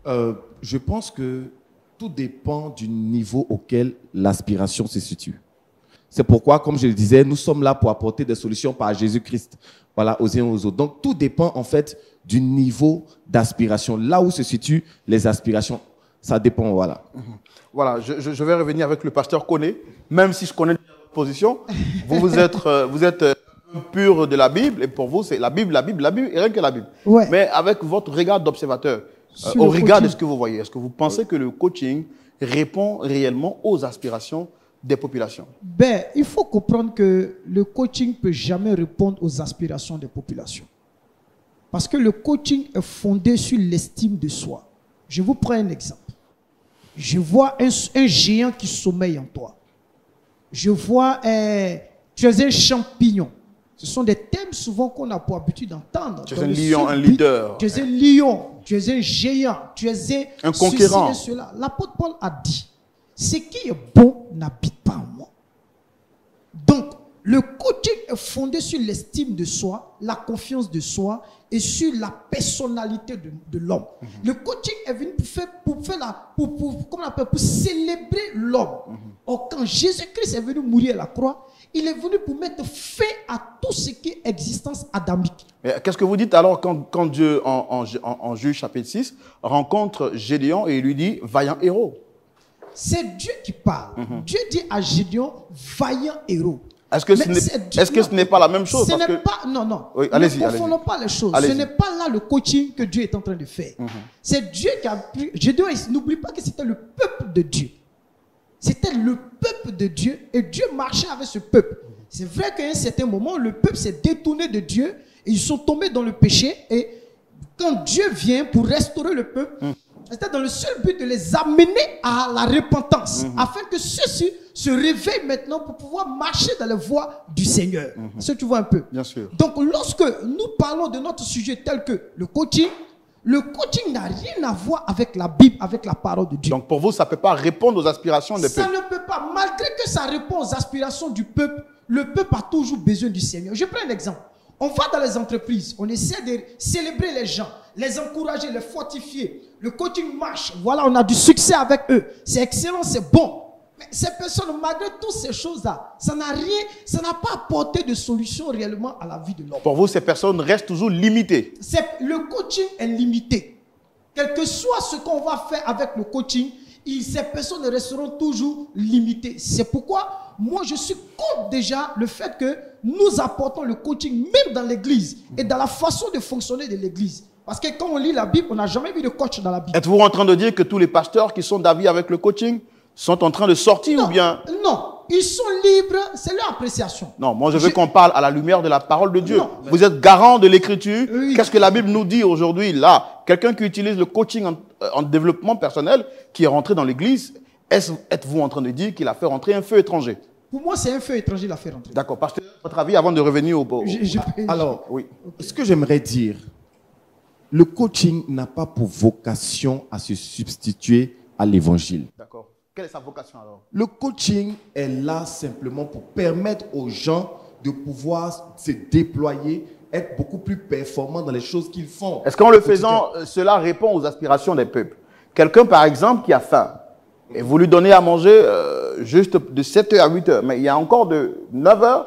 Je pense que tout dépend du niveau auquel l'aspiration se situe. C'est pourquoi, comme je le disais, nous sommes là pour apporter des solutions par Jésus-Christ, voilà, aux uns aux autres. Donc, tout dépend en fait du niveau d'aspiration. Là où se situent les aspirations, ça dépend, voilà. Voilà, je vais revenir avec le pasteur Koné, même si je connais votre position. Vous êtes pur de la Bible, et pour vous, c'est la Bible, et rien que la Bible. Ouais. Mais avec votre regard d'observateur, au regard de ce que vous voyez, est-ce que vous pensez que le coaching répond réellement aux aspirations des populations? Ben, il faut comprendre que le coaching ne peut jamais répondre aux aspirations des populations. Parce que le coaching est fondé sur l'estime de soi. Je vous prends un exemple. Je vois un géant qui sommeille en toi. Je vois, tu es un champignon. Ce sont des thèmes souvent qu'on a pour habitude d'entendre. Tu es un lion, un leader. Tu es un lion, tu es un géant, tu es un conquérant. L'apôtre Paul a dit, ce qui est bon n'habite pas en moi. Donc, le coaching est fondé sur l'estime de soi, la confiance de soi et sur la personnalité de l'homme. Le coaching est venu pour célébrer l'homme. Or, quand Jésus-Christ est venu mourir à la croix, il est venu pour mettre fin à tout ce qui est existence adamique. Qu'est-ce que vous dites alors quand Dieu, en Juge chapitre 6, rencontre Gédéon et il lui dit « vaillant héros ». C'est Dieu qui parle. Dieu dit à Gédéon « vaillant héros ». Est-ce que ce n'est pas la même chose? Non. Oui, ne confondons pas les choses. Ce n'est pas là le coaching que Dieu est en train de faire. C'est Dieu qui a pris... Gédéon, n'oublie pas que c'était le peuple de Dieu. C'était le peuple de Dieu et Dieu marchait avec ce peuple. C'est vrai qu'à un certain moment, le peuple s'est détourné de Dieu et ils sont tombés dans le péché. Et quand Dieu vient pour restaurer le peuple, c'était dans le seul but de les amener à la repentance, afin que ceux-ci se réveillent maintenant pour pouvoir marcher dans les voies du Seigneur. Est-ce que tu vois un peu? Bien sûr. Donc, lorsque nous parlons de notre sujet tel que le coaching n'a rien à voir avec la Bible, avec la parole de Dieu. Donc, pour vous, ça ne peut pas répondre aux aspirations des peuples? Ça ne peut pas. Malgré que ça répond aux aspirations du peuple, le peuple a toujours besoin du Seigneur. Je prends un exemple. On va dans les entreprises, on essaie de célébrer les gens, les encourager, les fortifier. Le coaching marche, voilà, on a du succès avec eux. C'est excellent, c'est bon. Mais ces personnes, malgré toutes ces choses-là, ça n'a pas apporté de solution réellement à la vie de l'homme. Pour vous, ces personnes restent toujours limitées? Le coaching est limité. Quel que soit ce qu'on va faire avec le coaching, ces personnes resteront toujours limitées. C'est pourquoi moi je suis contre déjà le fait que nous apportons le coaching même dans l'église et dans la façon de fonctionner de l'église. Parce que quand on lit la Bible, on n'a jamais vu de coach dans la Bible. Êtes-vous en train de dire que tous les pasteurs qui sont d'avis avec le coaching sont en train de sortir ou bien? Non, ils sont libres, c'est leur appréciation. Non, moi je veux qu'on parle à la lumière de la parole de Dieu. Non, vous êtes garant de l'écriture. Oui. Qu'est-ce que la Bible nous dit aujourd'hui là? Quelqu'un qui utilise le coaching en développement personnel, qui est rentré dans l'église, êtes-vous en train de dire qu'il a fait rentrer un feu étranger? Pour moi, c'est un feu étranger l'a fait rentrer. D'accord. Pasteur, votre avis avant de revenir au... Alors, oui. Ce que j'aimerais dire, le coaching n'a pas pour vocation à se substituer à l'évangile. D'accord. Quelle est sa vocation alors? Le coaching est là simplement pour permettre aux gens de pouvoir se déployer, être beaucoup plus performants dans les choses qu'ils font. Est-ce qu'en le faisant, cela répond aux aspirations des peuples? Quelqu'un, par exemple, qui a faim, et vous lui donnez à manger juste de 7h à 8h, mais il y a encore de 9h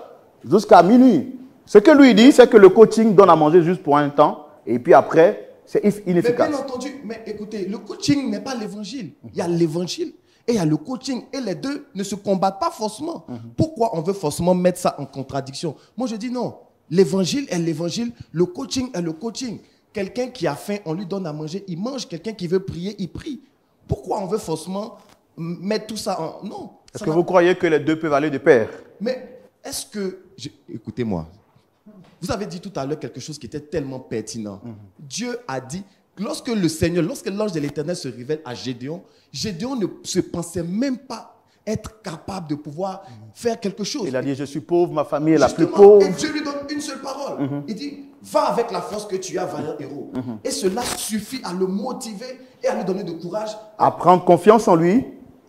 jusqu'à minuit. Ce que lui dit, c'est que le coaching donne à manger juste pour un temps, et puis après, c'est inefficace. Mais bien entendu, mais écoutez, le coaching n'est pas l'évangile. Il y a l'évangile et il y a le coaching, et les deux ne se combattent pas forcément. Pourquoi on veut forcément mettre ça en contradiction? Moi, je dis non. L'évangile est l'évangile, le coaching est le coaching. Quelqu'un qui a faim, on lui donne à manger, il mange. Quelqu'un qui veut prier, il prie. Pourquoi on veut forcément mettre tout ça en... Non. Est-ce que vous croyez que les deux peuvent aller de pair? Mais est-ce que... Écoutez-moi. Vous avez dit tout à l'heure quelque chose qui était tellement pertinent. Dieu a dit, lorsque l'ange de l'Éternel se révèle à Gédéon, Gédéon ne se pensait même pas être capable de pouvoir faire quelque chose. Il a dit, je suis pauvre, ma famille est la plus Justement, pauvre. et Dieu lui donne une seule parole. Il dit, va avec la force que tu as, vaillant héros. Et cela suffit à le motiver et à lui donner de courage. À prendre confiance en lui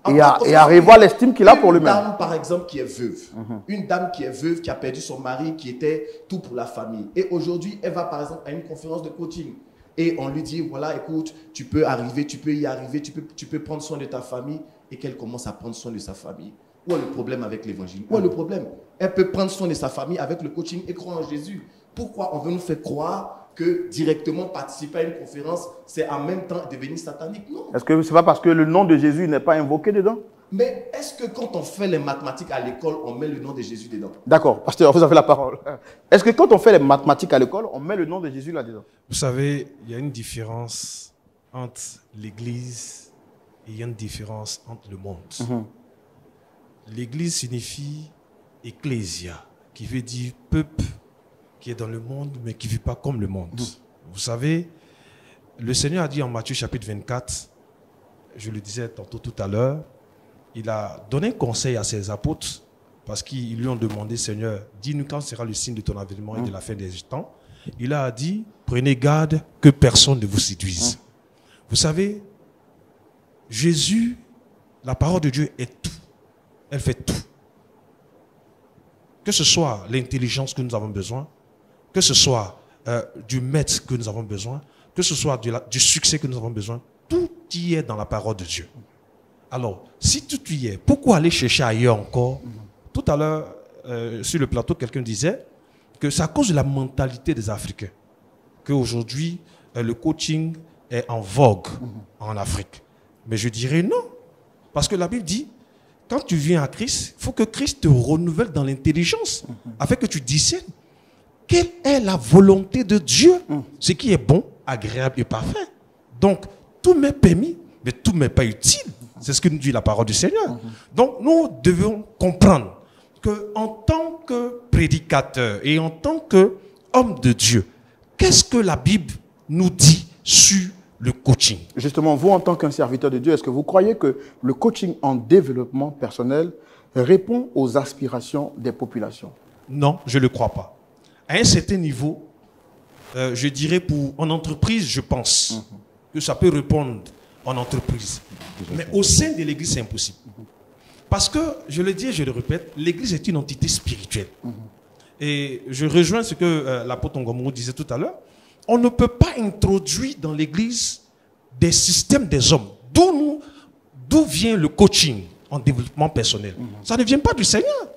et à revoir l'estime qu'il a pour lui-même. Une dame, par exemple, qui est veuve. Une dame qui est veuve, qui a perdu son mari, qui était tout pour la famille. Et aujourd'hui, elle va, par exemple, à une conférence de coaching. Et on lui dit, voilà, écoute, tu peux arriver, tu peux y arriver, tu peux prendre soin de ta famille. Et qu'elle commence à prendre soin de sa famille. Où est le problème avec l'évangile? Où est le problème? Elle peut prendre soin de sa famille avec le coaching et croire en Jésus. Pourquoi on veut nous faire croire que directement participer à une conférence, c'est en même temps devenir satanique? Non. Est-ce que ce n'est pas parce que le nom de Jésus n'est pas invoqué dedans? Mais est-ce que quand on fait les mathématiques à l'école, on met le nom de Jésus dedans? D'accord, pasteur, vous avez la parole. Est-ce que quand on fait les mathématiques à l'école, on met le nom de Jésus là-dedans? Vous savez, il y a une différence entre l'Église et il y a une différence entre le monde. L'Église signifie ecclésia, qui veut dire peuple qui est dans le monde, mais qui ne vit pas comme le monde. Vous savez, le Seigneur a dit en Matthieu chapitre 24, je le disais tantôt tout à l'heure, il a donné conseil à ses apôtres parce qu'ils lui ont demandé, Seigneur, dis-nous quand sera le signe de ton avènement et de la fin des temps. Il a dit, prenez garde que personne ne vous séduise. Vous savez, Jésus, la parole de Dieu est tout. Elle fait tout. Que ce soit l'intelligence que nous avons besoin, que ce soit du maître que nous avons besoin, que ce soit du succès que nous avons besoin, tout y est dans la parole de Dieu. Alors, si tout y est, pourquoi aller chercher ailleurs encore? Tout à l'heure, sur le plateau, quelqu'un disait que c'est à cause de la mentalité des Africains qu'aujourd'hui, le coaching est en vogue en Afrique. Mais je dirais non. Parce que la Bible dit, quand tu viens à Christ, il faut que Christ te renouvelle dans l'intelligence, afin que tu discernes quelle est la volonté de Dieu, ce qui est bon, agréable et parfait. Donc, tout m'est permis, mais tout m'est pas utile. C'est ce que nous dit la parole du Seigneur. Donc, nous devons comprendre qu'en tant que prédicateur et en tant qu'homme de Dieu, qu'est-ce que la Bible nous dit sur le coaching? Justement, vous, en tant qu'un serviteur de Dieu, est-ce que vous croyez que le coaching en développement personnel répond aux aspirations des populations? Non, je ne le crois pas. À un certain niveau, je dirais en entreprise, je pense que ça peut répondre en entreprise. Mais au sein de l'Église, c'est impossible. Parce que, je le dis et je le répète, l'Église est une entité spirituelle. Et je rejoins ce que l'apôtre Ngomou disait tout à l'heure. On ne peut pas introduire dans l'Église des systèmes des hommes. D'où vient le coaching en développement personnel? Ça ne vient pas du Seigneur.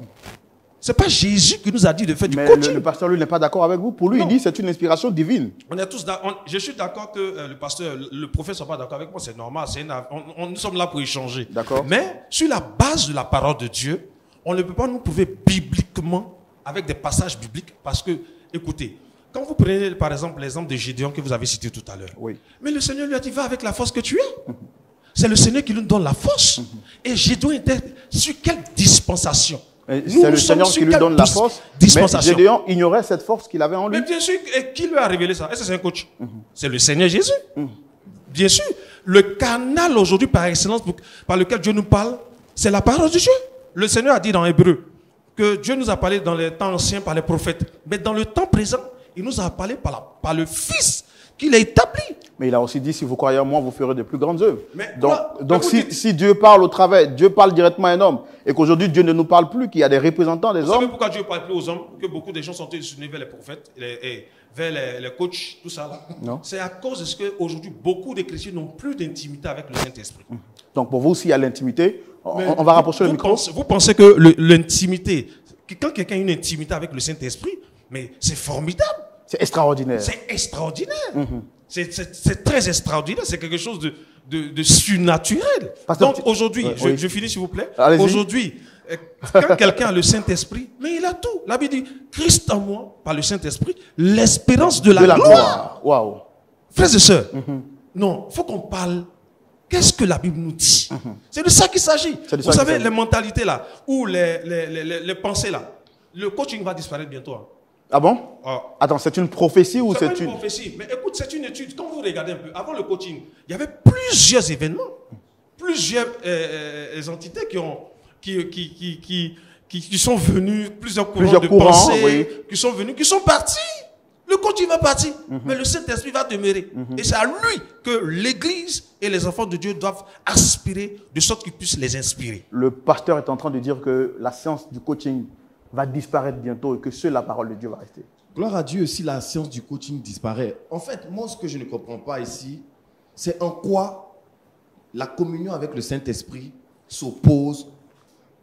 Ce n'est pas Jésus qui nous a dit de faire du coaching. Le pasteur, lui, n'est pas d'accord avec vous. Pour lui, il dit que c'est une inspiration divine. On est tous je suis d'accord que le pasteur, le prophète ne soit pas d'accord avec moi. C'est normal. Nous sommes là pour échanger. Mais sur la base de la parole de Dieu, on ne peut pas nous prouver bibliquement avec des passages bibliques. Parce que, écoutez, quand vous prenez par exemple l'exemple de Gédéon que vous avez cité tout à l'heure, mais le Seigneur lui a dit, va avec la force que tu es. C'est le Seigneur qui nous donne la force. Et Gédéon était sur quelle dispensation? C'est le Seigneur qui lui donne la force. Mais Gédéon ignorait cette force qu'il avait en lui. Mais bien sûr, et qui lui a révélé ça? Est-ce que c'est un coach? C'est le Seigneur Jésus. Bien sûr. Le canal aujourd'hui par excellence par lequel Dieu nous parle, c'est la parole de Dieu. Le Seigneur a dit dans Hébreu que Dieu nous a parlé dans les temps anciens par les prophètes. Mais dans le temps présent, il nous a parlé par le Fils qu'il a établi. Mais il a aussi dit, si vous croyez en moi, vous ferez de plus grandes œuvres. Donc si Dieu parle au travers, Dieu parle directement à un homme, et qu'aujourd'hui Dieu ne nous parle plus, qu'il y a des représentants des hommes. Vous savez pourquoi Dieu ne parle plus aux hommes? Que beaucoup de gens sont tournés vers les prophètes, vers les coachs, tout ça là. C'est à cause de ce qu'aujourd'hui, beaucoup de chrétiens n'ont plus d'intimité avec le Saint-Esprit. Donc pour vous, s'il y a l'intimité, on va rapprocher le micro. Vous pensez que l'intimité, quand quelqu'un a une intimité avec le Saint-Esprit, mais c'est formidable. C'est extraordinaire. C'est extraordinaire. C'est très extraordinaire. C'est quelque chose de surnaturel. Donc aujourd'hui, je finis s'il vous plaît. Aujourd'hui, quand quelqu'un a le Saint-Esprit, mais il a tout. La Bible dit, Christ en moi, par le Saint-Esprit, l'espérance de la gloire. Waouh. Frères et sœurs, non, il faut qu'on parle. Qu'est-ce que la Bible nous dit? C'est de ça qu'il s'agit. Vous savez, les mentalités là, ou les pensées là, le coaching va disparaître bientôt. Ah bon? Ah. Attends, c'est une prophétie ou C'est c'est pas une... une prophétie, mais écoute, c'est une étude. Quand vous regardez un peu, avant le coaching, il y avait plusieurs événements, plusieurs entités qui sont venues, plusieurs courants de pensée, oui. qui sont venus, qui sont partis. Le coaching va partir, mais le Saint-Esprit va demeurer. Et c'est à lui que l'Église et les enfants de Dieu doivent aspirer, de sorte qu'ils puissent les inspirer. Le pasteur est en train de dire que la science du coaching va disparaître bientôt et que seule la parole de Dieu va rester. Gloire à Dieu si la science du coaching disparaît. En fait, moi, ce que je ne comprends pas ici, c'est en quoi la communion avec le Saint-Esprit s'oppose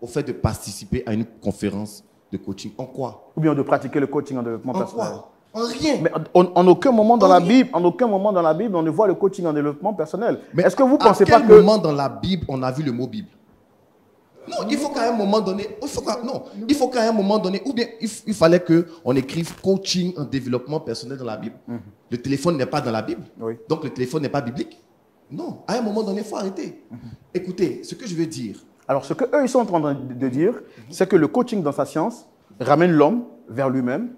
au fait de participer à une conférence de coaching. En quoi? Ou bien de pratiquer le coaching en développement En personnel. quoi? En rien. Mais en aucun moment dans En la rien. Bible, en aucun moment dans la Bible, on ne voit le coaching en développement personnel. Mais est-ce que vous à pensez quel pas que... moment dans la Bible on a vu le mot Bible? Non, il faut qu'à un moment donné, ou bien il fallait qu'on écrive coaching en développement personnel dans la Bible. Le téléphone n'est pas dans la Bible, Oui. donc le téléphone n'est pas biblique. Non, à un moment donné, il faut arrêter. Écoutez, ce que je veux dire, Alors, ce qu'eux, ils sont en train de dire, c'est que le coaching dans sa science ramène l'homme vers lui-même,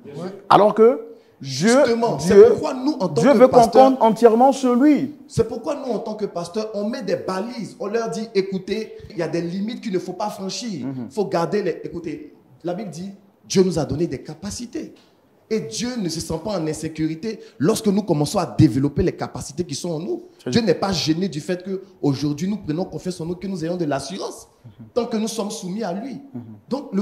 alors que justement, c'est Dieu pourquoi nous, en tant Dieu que veut qu'on pasteur, compte entièrement sur lui. c'est pourquoi nous, en tant que pasteur, on met des balises. On leur dit, écoutez, il y a des limites qu'il ne faut pas franchir. Il faut garder les... Écoutez, la Bible dit, Dieu nous a donné des capacités. Et Dieu ne se sent pas en insécurité lorsque nous commençons à développer les capacités qui sont en nous. Dieu n'est pas gêné du fait qu'aujourd'hui, nous prenons confiance en nous, que nous ayons de l'assurance, tant que nous sommes soumis à lui. Donc,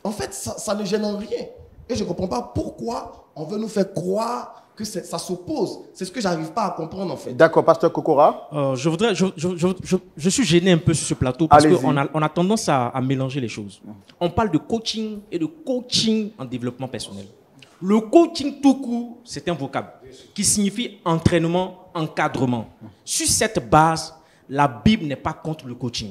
en fait, ça ne gêne en rien. Et je ne comprends pas pourquoi on veut nous faire croire que ça s'oppose. C'est ce que je n'arrive pas à comprendre, en fait. D'accord, pasteur Kokora. Je suis gêné un peu sur ce plateau parce Allez-y. qu'on a tendance à mélanger les choses. On parle de coaching et de coaching en développement personnel. Le coaching tout court, c'est un vocable qui signifie entraînement, encadrement. Sur cette base, la Bible n'est pas contre le coaching.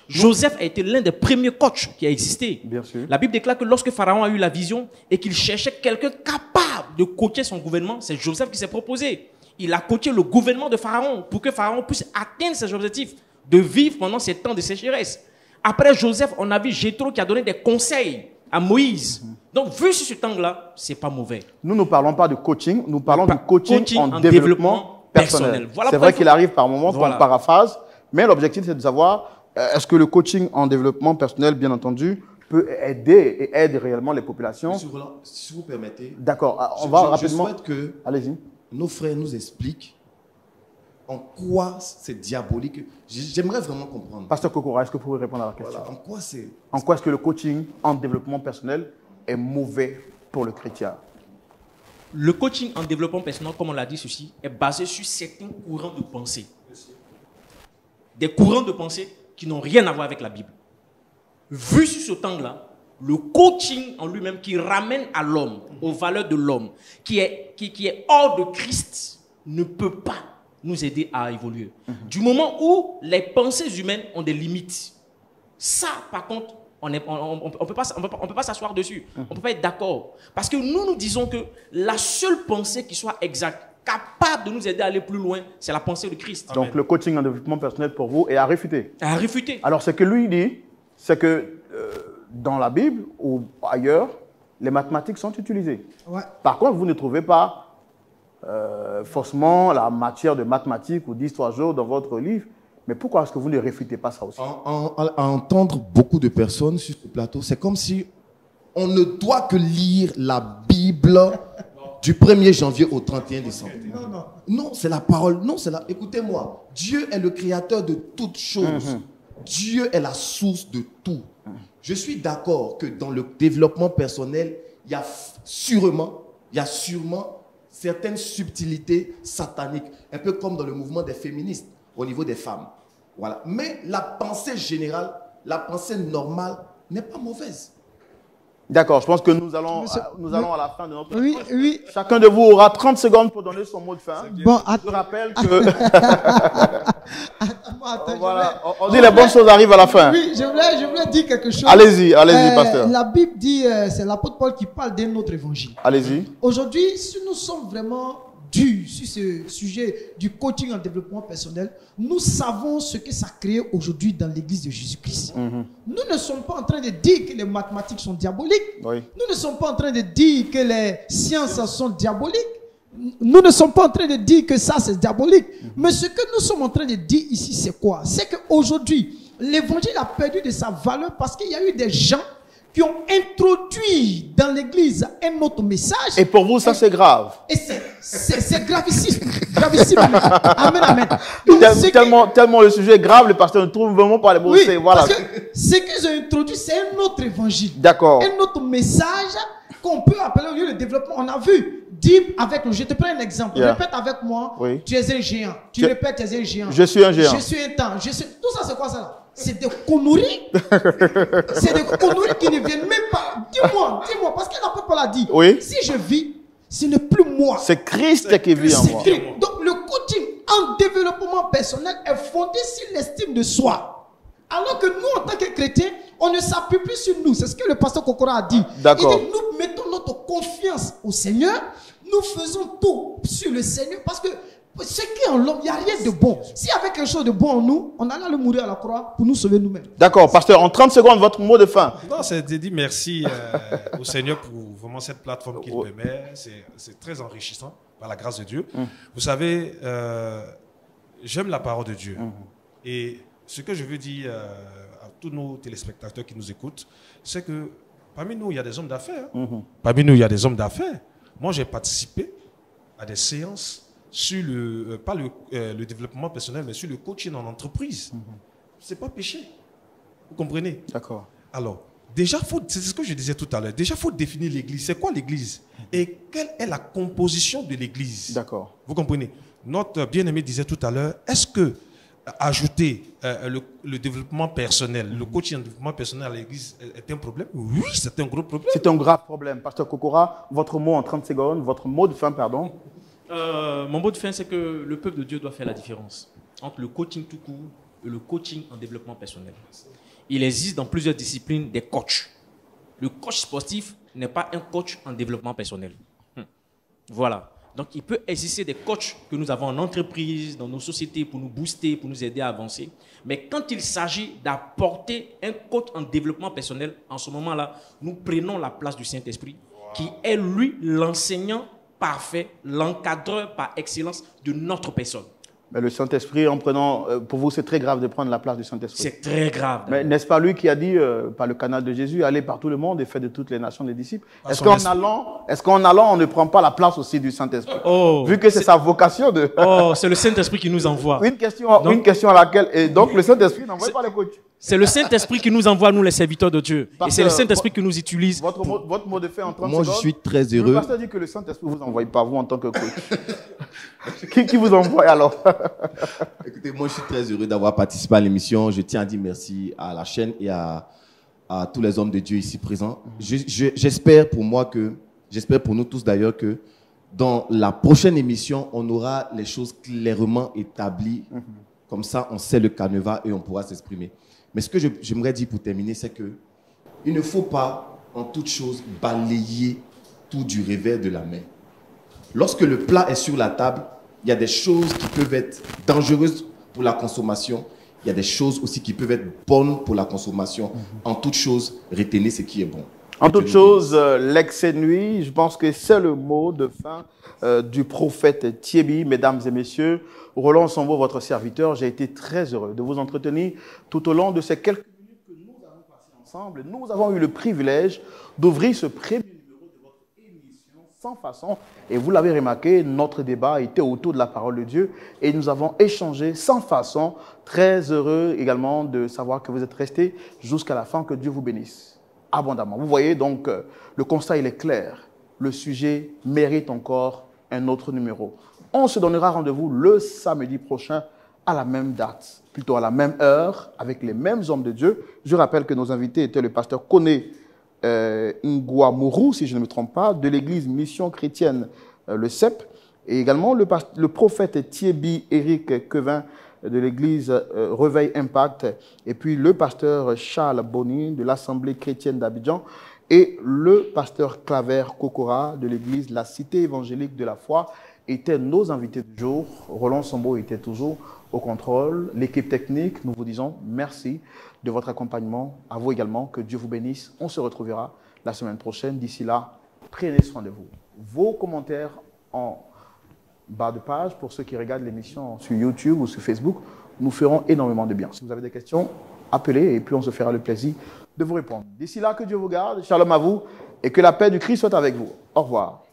Joseph a été l'un des premiers coachs qui a existé. Bien sûr. La Bible déclare que lorsque Pharaon a eu la vision et qu'il cherchait quelqu'un capable de coacher son gouvernement, c'est Joseph qui s'est proposé. Il a coaché le gouvernement de Pharaon pour que Pharaon puisse atteindre ses objectifs de vivre pendant ces temps de sécheresse. Après Joseph, on a vu Jéthro qui a donné des conseils à Moïse. Donc, vu sur ce temps-là, c'est pas mauvais. Nous ne parlons pas de coaching, nous parlons de coaching en en développement personnel. Voilà C'est pourquoi vrai qu'il arrive par moments qu'on Voilà. paraphrase, mais l'objectif c'est de savoir est-ce que le coaching en développement personnel, bien entendu, peut aider et aide réellement les populations. Monsieur Roland, si vous permettez, D'accord, on va rapidement. Je souhaite que Allez-y. nos frères nous expliquent en quoi c'est diabolique. J'aimerais vraiment comprendre. Pasteur Kokora, est-ce que vous pouvez répondre à la question? Voilà, en quoi c'est... En quoi est-ce que le coaching en développement personnel est mauvais pour le chrétien? Le coaching en développement personnel, comme on l'a dit ceci, est basé sur certains courants de pensée. Des courants de pensée qui n'ont rien à voir avec la Bible. Vu sur ce temps-là, le coaching en lui-même qui ramène à l'homme, aux valeurs de l'homme, qui est hors de Christ, ne peut pas nous aider à évoluer. Du moment où les pensées humaines ont des limites, ça, par contre, on ne peut pas s'asseoir dessus. On ne peut pas être d'accord. Parce que nous disons que la seule pensée qui soit exacte, capable de nous aider à aller plus loin, c'est la pensée de Christ. Donc le coaching en développement personnel pour vous est à réfuter. À réfuter. Alors ce que lui dit, c'est que dans la Bible ou ailleurs, les mathématiques sont utilisées. Ouais. Par contre, vous ne trouvez pas forcément la matière de mathématiques ou d'histoire géo dans votre livre. Mais pourquoi est-ce que vous ne réfutez pas ça aussi? À entendre beaucoup de personnes sur ce plateau, c'est comme si on ne doit que lire la Bible du 1er janvier au 31 décembre. Non, c'est la parole. Non, c'est la... Écoutez-moi, Dieu est le créateur de toutes choses. Dieu est la source de tout. Je suis d'accord que dans le développement personnel, il y a sûrement certaines subtilités sataniques, un peu comme dans le mouvement des féministes au niveau des femmes. Voilà. Mais la pensée générale, la pensée normale n'est pas mauvaise. D'accord, je pense que nous allons à la fin de notre... Oui. Chacun de vous aura 30 secondes pour donner son mot de fin. Bon, Je rappelle que... Attends, voilà, on dit les bonnes choses arrivent à la fin. Oui, je voulais dire quelque chose. Allez-y, pasteur. La Bible dit, c'est l'apôtre Paul qui parle d'un autre évangile. Allez-y. Aujourd'hui, si nous sommes vraiment dur sur ce sujet du coaching en développement personnel, nous savons ce que ça crée aujourd'hui dans l'église de Jésus-Christ. Nous ne sommes pas en train de dire que les mathématiques sont diaboliques. Oui. Nous ne sommes pas en train de dire que les sciences sont diaboliques. Nous ne sommes pas en train de dire que ça c'est diabolique. Mais ce que nous sommes en train de dire ici, c'est quoi? C'est qu'aujourd'hui, l'évangile a perdu de sa valeur parce qu'il y a eu des gens qui ont introduit dans l'église un autre message. Et pour vous, ça c'est grave. Et c'est gravissime. Gravissime. Amen, amen. Donc, Tellement le sujet est grave, le pasteur ne trouve vraiment pas les mots. oui, Voilà. parce que ce qu'ils ont introduit, c'est un autre évangile. D'accord. Un autre message qu'on peut appeler au lieu de développement. On a vu, dis avec nous, je te prends un exemple. Yeah. Répète avec moi, Oui. tu es un géant. Tu répètes, tu es un géant. Je suis un géant. Je suis un temps. Tout ça, c'est quoi ça là? C'est des conneries. C'est des conneries qui ne viennent même pas. Dis-moi, parce que l'apôtre Paul a dit, Oui. si je vis, ce n'est plus moi. C'est Christ qui vit en C'est moi. Christ. Donc le coaching en développement personnel est fondé sur l'estime de soi. Alors que nous, en tant que chrétiens, on ne s'appuie plus sur nous. C'est ce que le pasteur Kokora a dit. D'accord. Il dit, nous mettons notre confiance au Seigneur. Nous faisons tout sur le Seigneur parce que ce qui est en l'homme, il n'y a rien de bon. S'il y avait quelque chose de bon en nous, on allait le mourir à la croix pour nous sauver nous-mêmes. D'accord, pasteur, en 30 secondes, votre mot de fin. Non, c'est de dire merci au Seigneur pour vraiment cette plateforme qu'il permet. C'est très enrichissant par la grâce de Dieu. Vous savez, j'aime la parole de Dieu. Et ce que je veux dire à tous nos téléspectateurs qui nous écoutent, c'est que parmi nous, il y a des hommes d'affaires. Parmi nous, il y a des hommes d'affaires. Moi, j'ai participé à des séances sur pas le développement personnel, mais sur le coaching en entreprise. C'est pas péché. Vous comprenez? D'accord. Alors, déjà, c'est ce que je disais tout à l'heure. Déjà, il faut définir l'église. C'est quoi l'église? Et quelle est la composition de l'église? D'accord. Vous comprenez? Notre bien-aimé disait tout à l'heure, est-ce que ajouter le développement personnel, le coaching en développement personnel à l'église est un problème? Oui, c'est un gros problème. C'est un grave problème. Pasteur Kokora, votre mot en 30 secondes, votre mot de fin, pardon. Mon mot de fin, c'est que le peuple de Dieu doit faire la différence entre le coaching tout court et le coaching en développement personnel. Il existe dans plusieurs disciplines des coachs. Le coach sportif n'est pas un coach en développement personnel. Voilà. Donc, il peut exister des coachs que nous avons en entreprise, dans nos sociétés, pour nous booster, pour nous aider à avancer. Mais quand il s'agit d'apporter un coach en développement personnel, en ce moment-là, nous prenons la place du Saint-Esprit, qui est, lui, l'enseignant parfait, l'encadreur par excellence de notre personne. Mais le Saint-Esprit, en prenant, pour vous, c'est très grave de prendre la place du Saint-Esprit. C'est très grave. Mais n'est-ce pas lui qui a dit, par le canal de Jésus, allez par tout le monde et faites de toutes les nations des disciples? Est-ce qu'en allant, on ne prend pas la place aussi du Saint-Esprit? Vu que c'est sa vocation de... c'est le Saint-Esprit qui nous envoie. Une question à laquelle... Et donc, le Saint-Esprit n'envoie pas les coachs. C'est le Saint-Esprit qui nous envoie, nous les serviteurs de Dieu. Et c'est le Saint-Esprit qui nous utilise. Votre mot de fin en 30 Moi, secondes. je suis très heureux. Le pasteur dit que le Saint-Esprit ne vous envoie pas, vous, en tant que coach. qui vous envoie alors? Écoutez, moi, je suis très heureux d'avoir participé à l'émission. Je tiens à dire merci à la chaîne et à tous les hommes de Dieu ici présents. J'espère pour nous tous d'ailleurs, que dans la prochaine émission, on aura les choses clairement établies. Comme ça, on sait le canevas et on pourra s'exprimer. Mais ce que j'aimerais dire pour terminer, c'est que il ne faut pas, en toute chose, balayer tout du revers de la main. Lorsque le plat est sur la table, il y a des choses qui peuvent être dangereuses pour la consommation. Il y a des choses aussi qui peuvent être bonnes pour la consommation. En toute chose, retenez ce qui est bon. En toute chose, l'excès nuit, je pense que c'est le mot de fin du prophète Thierry. Mesdames et messieurs, Roland Sambo, votre serviteur, j'ai été très heureux de vous entretenir tout au long de ces quelques minutes que nous avons passées ensemble. Nous avons eu le privilège d'ouvrir ce premier numéro de votre émission Sans Façon. Et vous l'avez remarqué, notre débat était autour de la parole de Dieu et nous avons échangé sans façon. Très heureux également de savoir que vous êtes restés jusqu'à la fin. Que Dieu vous bénisse abondamment. Vous voyez donc, le constat il est clair. Le sujet mérite encore un autre numéro. On se donnera rendez-vous le samedi prochain à la même date, plutôt à la même heure, avec les mêmes hommes de Dieu. Je rappelle que nos invités étaient le pasteur Koné Ngouamourou, si je ne me trompe pas, de l'église Mission Chrétienne, le CEP, et également le prophète Thierry Éric Quevin de l'église Réveil Impact, et puis le pasteur Charles Bonny de l'Assemblée chrétienne d'Abidjan, et le pasteur Claver Kokora de l'église La Cité évangélique de la foi. étaient nos invités du jour. Roland Sambo était toujours au contrôle. L'équipe technique, nous vous disons merci de votre accompagnement. À vous également, que Dieu vous bénisse. On se retrouvera la semaine prochaine. D'ici là, prenez soin de vous. Vos commentaires en bas de page, pour ceux qui regardent l'émission sur YouTube ou sur Facebook, nous feront énormément de bien. Si vous avez des questions, appelez et puis on se fera le plaisir de vous répondre. D'ici là, que Dieu vous garde. Shalom à vous et que la paix du Christ soit avec vous. Au revoir.